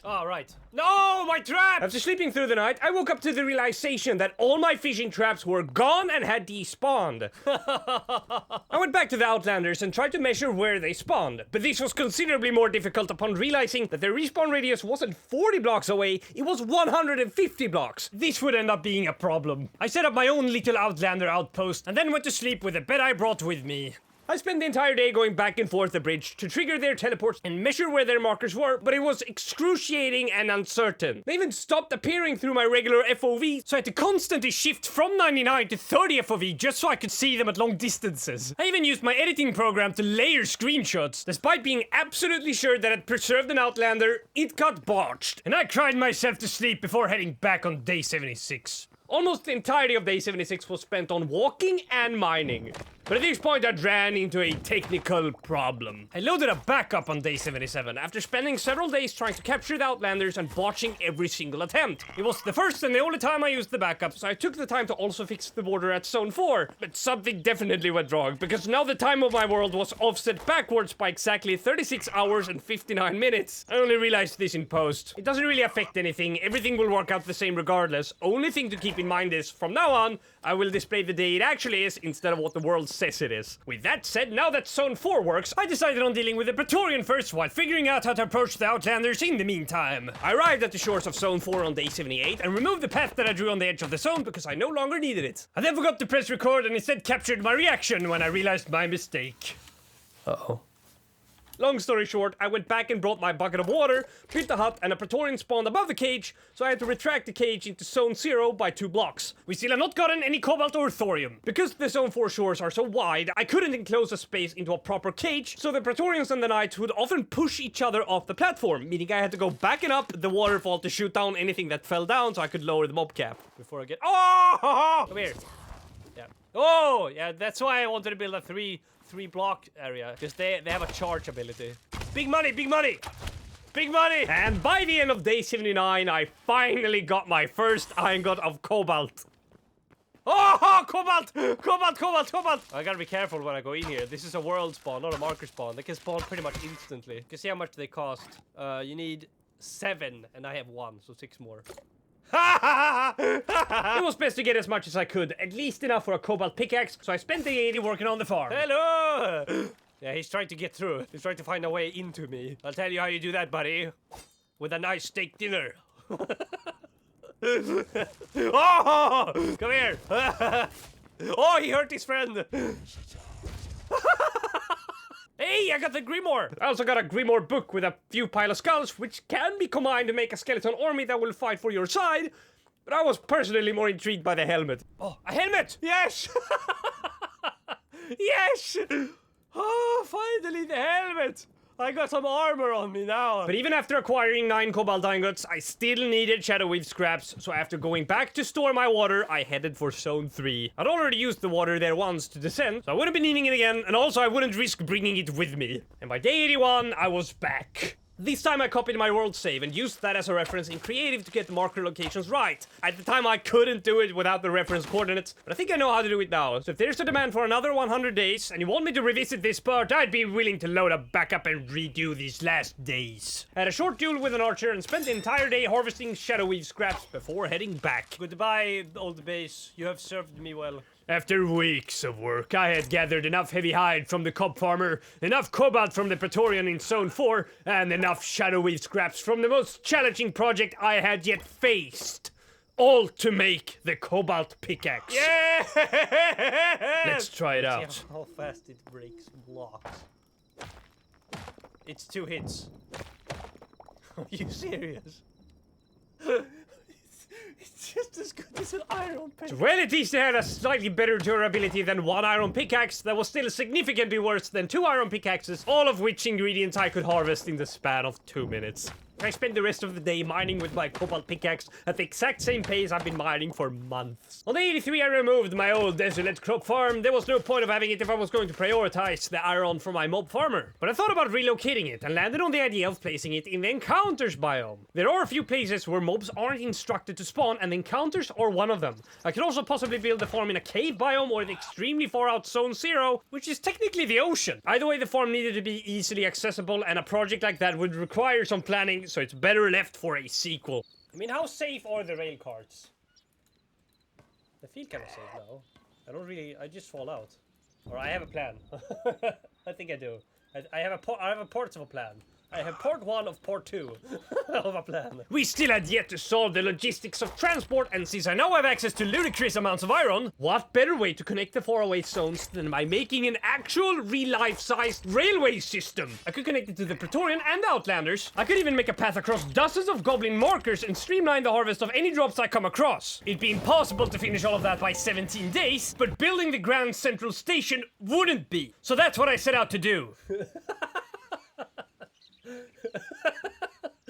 Oh, right. No, my trap! After sleeping through the night, I woke up to the realization that all my fishing traps were gone and had despawned. I went back to the Outlanders and tried to measure where they spawned, but this was considerably more difficult upon realizing that their respawn radius wasn't 40 blocks away, it was 150 blocks. This would end up being a problem. I set up my own little Outlander outpost and then went to sleep with the bed I brought with me. I spent the entire day going back and forth the bridge to trigger their teleports and measure where their markers were, but it was excruciating and uncertain. They even stopped appearing through my regular FOV, so I had to constantly shift from 99 to 30 FOV just so I could see them at long distances. I even used my editing program to layer screenshots. Despite being absolutely sure that I'd preserved an Outlander, it got botched, and I cried myself to sleep before heading back on day 76. Almost the entirety of day 76 was spent on walking and mining. But at this point I ran into a technical problem. I loaded a backup on day 77 after spending several days trying to capture the Outlanders and botching every single attempt. It was the first and the only time I used the backup, so I took the time to also fix the border at Zone 4. But something definitely went wrong, because now the time of my world was offset backwards by exactly 36 hours and 59 minutes. I only realized this in post. It doesn't really affect anything, everything will work out the same regardless. Only thing to keep in mind is, from now on, I will display the day it actually is instead of what the world says it is. With that said, now that Zone 4 works, I decided on dealing with the Praetorian first while figuring out how to approach the Outlanders in the meantime. I arrived at the shores of Zone 4 on day 78 and removed the path that I drew on the edge of the zone because I no longer needed it. I then forgot to press record and instead captured my reaction when I realized my mistake. Uh-oh. Long story short, I went back and brought my bucket of water, built a hut, and a Praetorian spawned above the cage, so I had to retract the cage into Zone 0 by 2 blocks. We still have not gotten any cobalt or thorium. Because the Zone 4 shores are so wide, I couldn't enclose a space into a proper cage, so the Praetorians and the Knights would often push each other off the platform, meaning I had to go back and up the waterfall to shoot down anything that fell down so I could lower the mob cap. Before I get— Oh! Come here. Yeah. Oh, yeah, that's why I wanted to build a three block area, because they have a charge ability. Big money, big money! Big money! And by the end of day 79, I finally got my first ingot of cobalt. Oh, cobalt! Cobalt, cobalt, cobalt! I gotta be careful when I go in here. This is a world spawn, not a marker spawn. They can spawn pretty much instantly. You can see how much they cost. You need 7, and I have 1, so 6 more. It was best to get as much as I could, at least enough for a cobalt pickaxe, so I spent day 80 working on the farm. Hello! Yeah, he's trying to get through. He's trying to find a way into me. I'll tell you how you do that, buddy. With a nice steak dinner. Oh! Come here! Oh, he hurt his friend! Hey, I got the Grimoire! I also got a Grimoire book with a few pile of skulls, which can be combined to make a skeleton army that will fight for your side, but I was personally more intrigued by the helmet. Oh, a helmet! Yes! Yes! Oh, finally the helmet! I got some armor on me now. But even after acquiring 9 cobalt ingots, I still needed Shadow Weave scraps, so after going back to store my water, I headed for Zone 3. I'd already used the water there once to descend, so I wouldn't be needing it again, and also I wouldn't risk bringing it with me. And by day 81, I was back. This time I copied my world save and used that as a reference in creative to get the marker locations right. At the time I couldn't do it without the reference coordinates, but I think I know how to do it now. So if there's a demand for another 100 days and you want me to revisit this part, I'd be willing to load up back up and redo these last days. I had a short duel with an archer and spent the entire day harvesting Shadow Weave scraps before heading back. Goodbye, old base. You have served me well. After weeks of work, I had gathered enough heavy hide from the cob farmer, enough cobalt from the Praetorian in Zone 4, and enough Shadow Weave scraps from the most challenging project I had yet faced. All to make the cobalt pickaxe. Yeah! Let's try it out. See how fast it breaks blocks. It's 2 hits. Are you serious? It's just as good as an iron pick. Well, at least it had a slightly better durability than 1 iron pickaxe that was still significantly worse than 2 iron pickaxes, all of which ingredients I could harvest in the span of 2 minutes. I spent the rest of the day mining with my cobalt pickaxe at the exact same pace I've been mining for months. On day 83 I removed my old desolate crop farm. There was no point of having it if I was going to prioritize the iron for my mob farmer. But I thought about relocating it and landed on the idea of placing it in the encounters biome. There are a few places where mobs aren't instructed to spawn and the encounters are one of them. I could also possibly build the farm in a cave biome or the extremely far out Zone 0, which is technically the ocean. Either way, the farm needed to be easily accessible and a project like that would require some planning, so it's better left for a sequel. I mean, how safe are the rail carts? I feel kind of safe now. I just fall out. Or I have a plan. I think I do. I have parts of a plan. I have part 1 of part 2 of a plan. We still had yet to solve the logistics of transport, and since I now have access to ludicrous amounts of iron, what better way to connect the faraway zones than by making an actual real-life-sized railway system? I could connect it to the Praetorian and the Outlanders. I could even make a path across dozens of goblin markers and streamline the harvest of any drops I come across. It'd be impossible to finish all of that by 17 days, but building the Grand Central Station wouldn't be. So that's what I set out to do.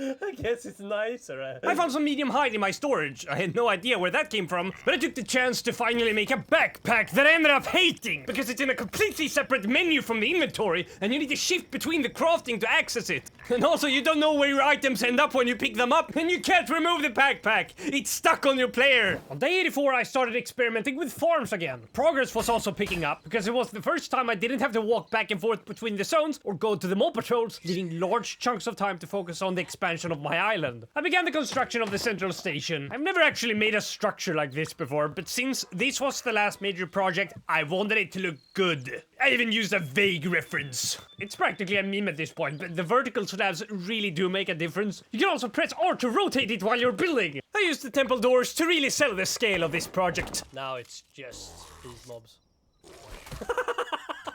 I guess it's nicer. I found some medium hide in my storage. I had no idea where that came from, but I took the chance to finally make a backpack that I ended up hating because it's in a completely separate menu from the inventory and you need to shift between the crafting to access it. And also you don't know where your items end up when you pick them up and you can't remove the backpack. It's stuck on your player. On day 84 I started experimenting with farms again. Progress was also picking up because it was the first time I didn't have to walk back and forth between the zones or go to the mob patrols, leaving large chunks of time to focus on the expansion of my island. I began the construction of the central station. I've never actually made a structure like this before, but since this was the last major project, I wanted it to look good. I even used a vague reference. It's practically a meme at this point, but the vertical slabs really do make a difference. You can also press R to rotate it while you're building. I used the temple doors to really sell the scale of this project. Now it's just these mobs.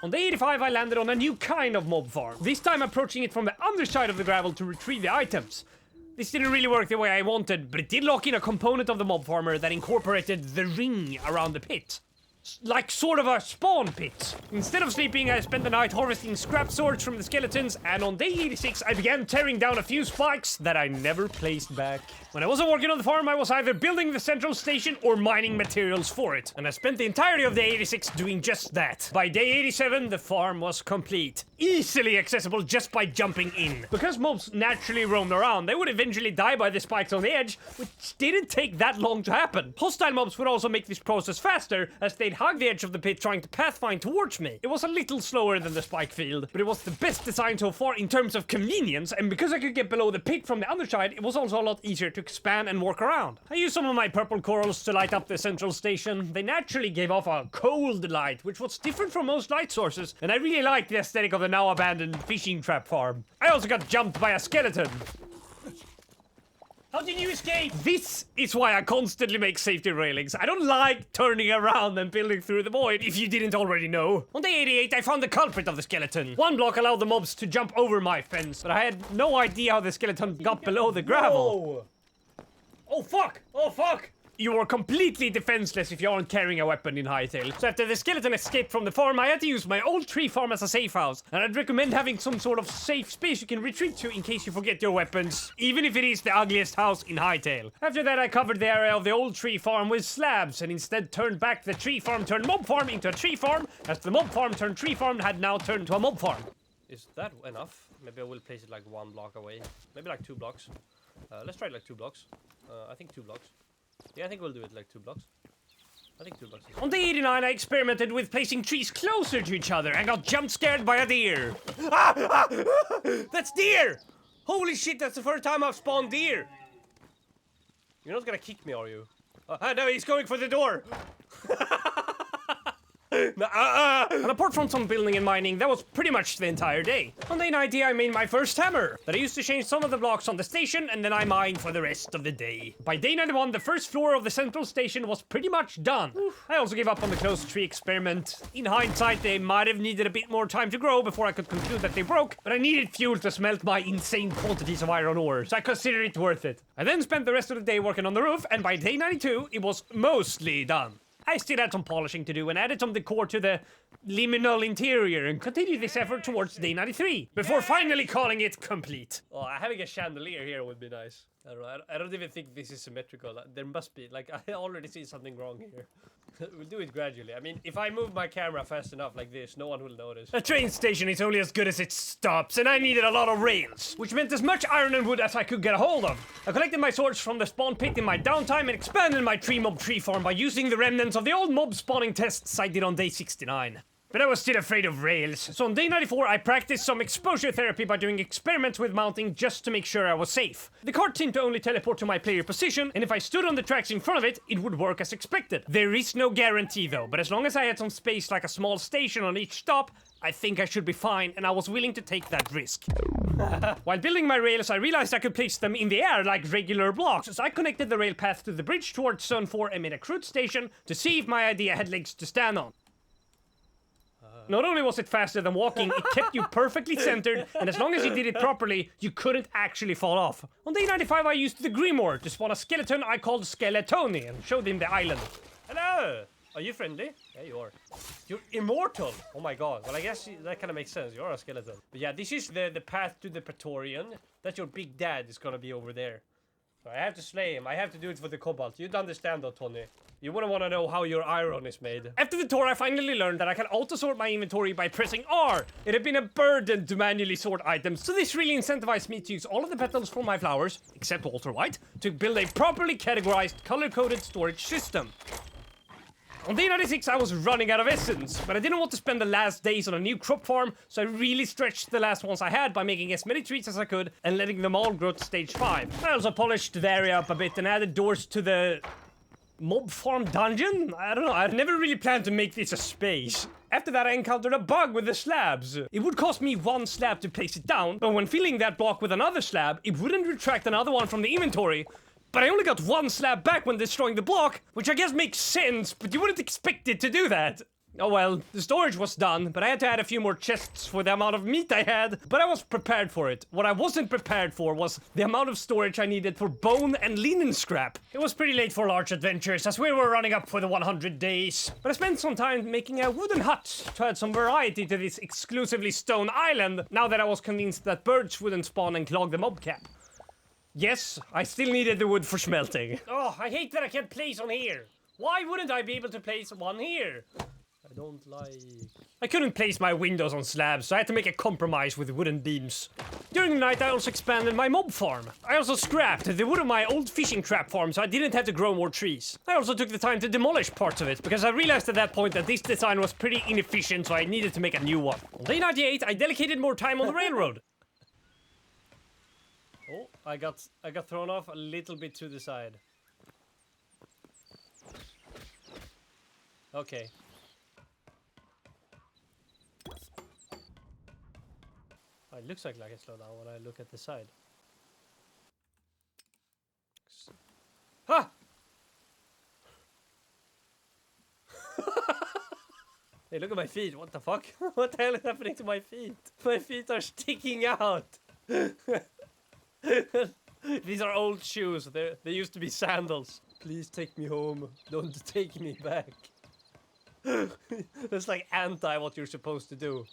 On day 85 I landed on a new kind of mob farm, this time approaching it from the underside of the gravel to retrieve the items. This didn't really work the way I wanted, but it did lock in a component of the mob farmer that incorporated the ring around the pit. like sort of a spawn pit. Instead of sleeping, I spent the night harvesting scrap swords from the skeletons, and on day 86 I began tearing down a few spikes that I never placed back. When I wasn't working on the farm, I was either building the central station or mining materials for it, and I spent the entirety of day 86 doing just that. By day 87, the farm was complete. Easily accessible just by jumping in. Because mobs naturally roamed around, they would eventually die by the spikes on the edge, which didn't take that long to happen. Hostile mobs would also make this process faster, as they'd hug the edge of the pit trying to pathfind towards me. It was a little slower than the spike field, but it was the best design so far in terms of convenience, and because I could get below the pit from the other side, it was also a lot easier to expand and work around. I used some of my purple corals to light up the central station. They naturally gave off a cold light, which was different from most light sources, and I really liked the aesthetic of the now abandoned fishing trap farm. I also got jumped by a skeleton. How did you escape? This is why I constantly make safety railings. I don't like turning around and building through the void, if you didn't already know. On day 88, I found the culprit of the skeleton. One block allowed the mobs to jump over my fence, but I had no idea how the skeleton got below the gravel. Oh fuck! Oh fuck! You are completely defenseless if you aren't carrying a weapon in Hytale. So after the skeleton escaped from the farm, I had to use my old tree farm as a safe house. And I'd recommend having some sort of safe space you can retreat to in case you forget your weapons, even if it is the ugliest house in Hytale. After that, I covered the area of the old tree farm with slabs and instead turned back the tree farm turned mob farm into a tree farm, as the mob farm turned tree farm had now turned to a mob farm. Is that enough? Maybe I will place it like 1 block away. Maybe like 2 blocks. Let's try it like 2 blocks. I think 2 blocks. Yeah, I think we'll do it like 2 blocks. I think 2 blocks. On day 89, I experimented with placing trees closer to each other and got jump scared by a deer. That's deer! Holy shit, that's the first time I've spawned deer. You're not gonna kick me, are you? No, he's going for the door. And apart from some building and mining, that was pretty much the entire day. On day 90, I made my first hammer, that I used to change some of the blocks on the station, and then I mined for the rest of the day. By day 91, the first floor of the central station was pretty much done. I also gave up on the closed tree experiment. In hindsight, they might have needed a bit more time to grow before I could conclude that they broke, but I needed fuel to smelt my insane quantities of iron ore, so I considered it worth it. I then spent the rest of the day working on the roof, and by day 92, it was mostly done. I still had some polishing to do and added some decor to the liminal interior and continued this effort towards day 93, before finally calling it complete. Oh, having a chandelier here would be nice. I don't know, I don't even think this is symmetrical. There must be, like, I already see something wrong here. We'll do it gradually. I mean, if I move my camera fast enough like this, no one will notice. A train station is only as good as it stops, and I needed a lot of rails, which meant as much iron and wood as I could get a hold of. I collected my swords from the spawn pit in my downtime and expanded my tree mob tree farm by using the remnants of the old mob spawning tests I did on day 69. But I was still afraid of rails, so on day 94 I practiced some exposure therapy by doing experiments with mounting just to make sure I was safe. The cart seemed to only teleport to my player position, and if I stood on the tracks in front of it, it would work as expected. There is no guarantee though, but as long as I had some space like a small station on each stop, I think I should be fine, and I was willing to take that risk. While building my rails, I realized I could place them in the air like regular blocks, so I connected the rail path to the bridge towards Zone 4 and made a crude station to see if my idea had legs to stand on. Not only was it faster than walking, it kept you perfectly centered, and as long as you did it properly, you couldn't actually fall off. On day 95, I used the Grimoire to spawn a skeleton I called Skeletoni and showed him the island. Hello! Are you friendly? Yeah, you are. You're immortal! Oh my god. Well, I guess that kind of makes sense. You're a skeleton. But yeah, this is the path to the Praetorian. That your big dad is gonna be over there. So I have to slay him. I have to do it for the cobalt. You'd understand though, Tony. You wouldn't want to know how your iron is made. After the tour, I finally learned that I can auto-sort my inventory by pressing R. It had been a burden to manually sort items, so this really incentivized me to use all of the petals from my flowers, except Walter White, to build a properly categorized, color-coded storage system. On day 96, I was running out of essence, but I didn't want to spend the last days on a new crop farm, so I really stretched the last ones I had by making as many trees as I could and letting them all grow to stage 5. I also polished the area up a bit and added doors to the mob farm dungeon? I don't know, I'd never really planned to make this a space. After that, I encountered a bug with the slabs. It would cost me 1 slab to place it down, but when filling that block with another slab, it wouldn't retract another one from the inventory. But I only got 1 slab back when destroying the block, which I guess makes sense, but you wouldn't expect it to do that. Oh well, the storage was done, but I had to add a few more chests for the amount of meat I had, but I was prepared for it. What I wasn't prepared for was the amount of storage I needed for bone and linen scrap. It was pretty late for large adventures as we were running up for the 100 days, but I spent some time making a wooden hut to add some variety to this exclusively stone island now that I was convinced that birds wouldn't spawn and clog the mob cap. Yes, I still needed the wood for smelting. Oh, I hate that I can't place on here. Why wouldn't I be able to place one here? I don't like... I couldn't place my windows on slabs, so I had to make a compromise with wooden beams. During the night, I also expanded my mob farm. I also scrapped the wood of my old fishing trap farm, so I didn't have to grow more trees. I also took the time to demolish parts of it, because I realized at that point that this design was pretty inefficient, so I needed to make a new one. On day 98, I dedicated more time on the railroad. Oh, I got thrown off a little bit to the side. Okay. Oh, it looks like I slow down when I look at the side. Ha! Hey, look at my feet. What the fuck? What the hell is happening to my feet? My feet are sticking out. These are old shoes. They used to be sandals. Please take me home. Don't take me back. That's like anti what you're supposed to do.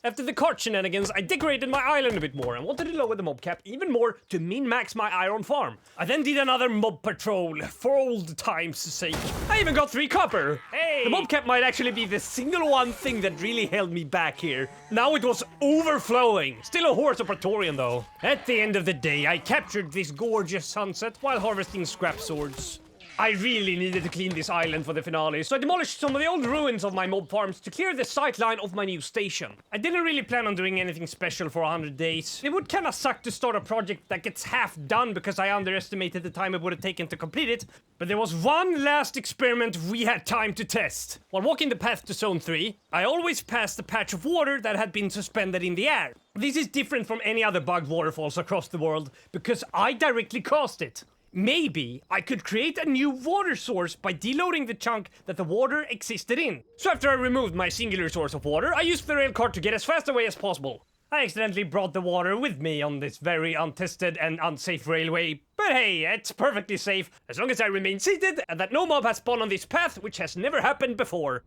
After the cart shenanigans, I decorated my island a bit more and wanted to lower the mob cap even more to min-max my iron farm. I then did another mob patrol, for old time's sake. I even got 3 copper! Hey! The mob cap might actually be the single one thing that really held me back here. Now it was overflowing. Still a horse of Praetorian though. At the end of the day, I captured this gorgeous sunset while harvesting scrap swords. I really needed to clean this island for the finale, so I demolished some of the old ruins of my mob farms to clear the sightline of my new station. I didn't really plan on doing anything special for 100 days. It would kinda suck to start a project that gets half done because I underestimated the time it would have taken to complete it, but there was one last experiment we had time to test. While walking the path to Zone 3, I always passed a patch of water that had been suspended in the air. This is different from any other bugged waterfalls across the world because I directly caused it. Maybe I could create a new water source by deloading the chunk that the water existed in. So after I removed my singular source of water, I used the rail cart to get as fast away as possible. I accidentally brought the water with me on this very untested and unsafe railway, but hey, it's perfectly safe as long as I remain seated and that no mob has spawned on this path, which has never happened before.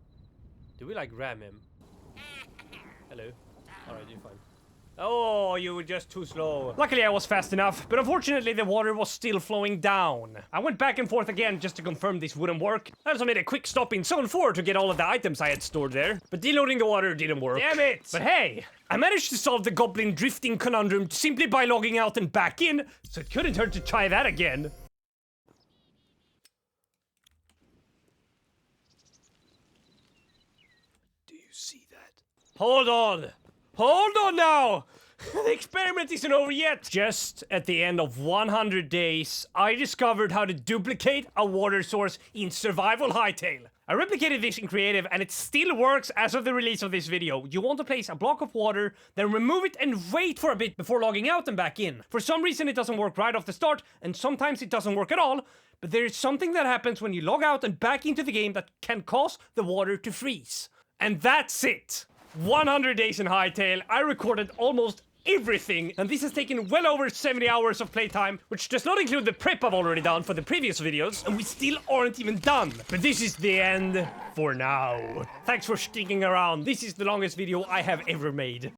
Do we like ram him? Hello. Alright, you're fine. Oh, you were just too slow. Luckily I was fast enough, but unfortunately the water was still flowing down. I went back and forth again just to confirm this wouldn't work. I also made a quick stop in Zone 4 to get all of the items I had stored there, but deloading the water didn't work. Damn it! But hey, I managed to solve the goblin drifting conundrum simply by logging out and back in, so it couldn't hurt to try that again. Do you see that? Hold on! Hold on now! The experiment isn't over yet! Just at the end of 100 days, I discovered how to duplicate a water source in Survival Hytale. I replicated this in creative and it still works as of the release of this video. You want to place a block of water, then remove it and wait for a bit before logging out and back in. For some reason it doesn't work right off the start, and sometimes it doesn't work at all, but there is something that happens when you log out and back into the game that can cause the water to freeze. And that's it! 100 days in Hytale, I recorded almost everything, and this has taken well over 70 hours of playtime, which does not include the prep I've already done for the previous videos, and we still aren't even done. But this is the end for now. Thanks for sticking around. This is the longest video I have ever made.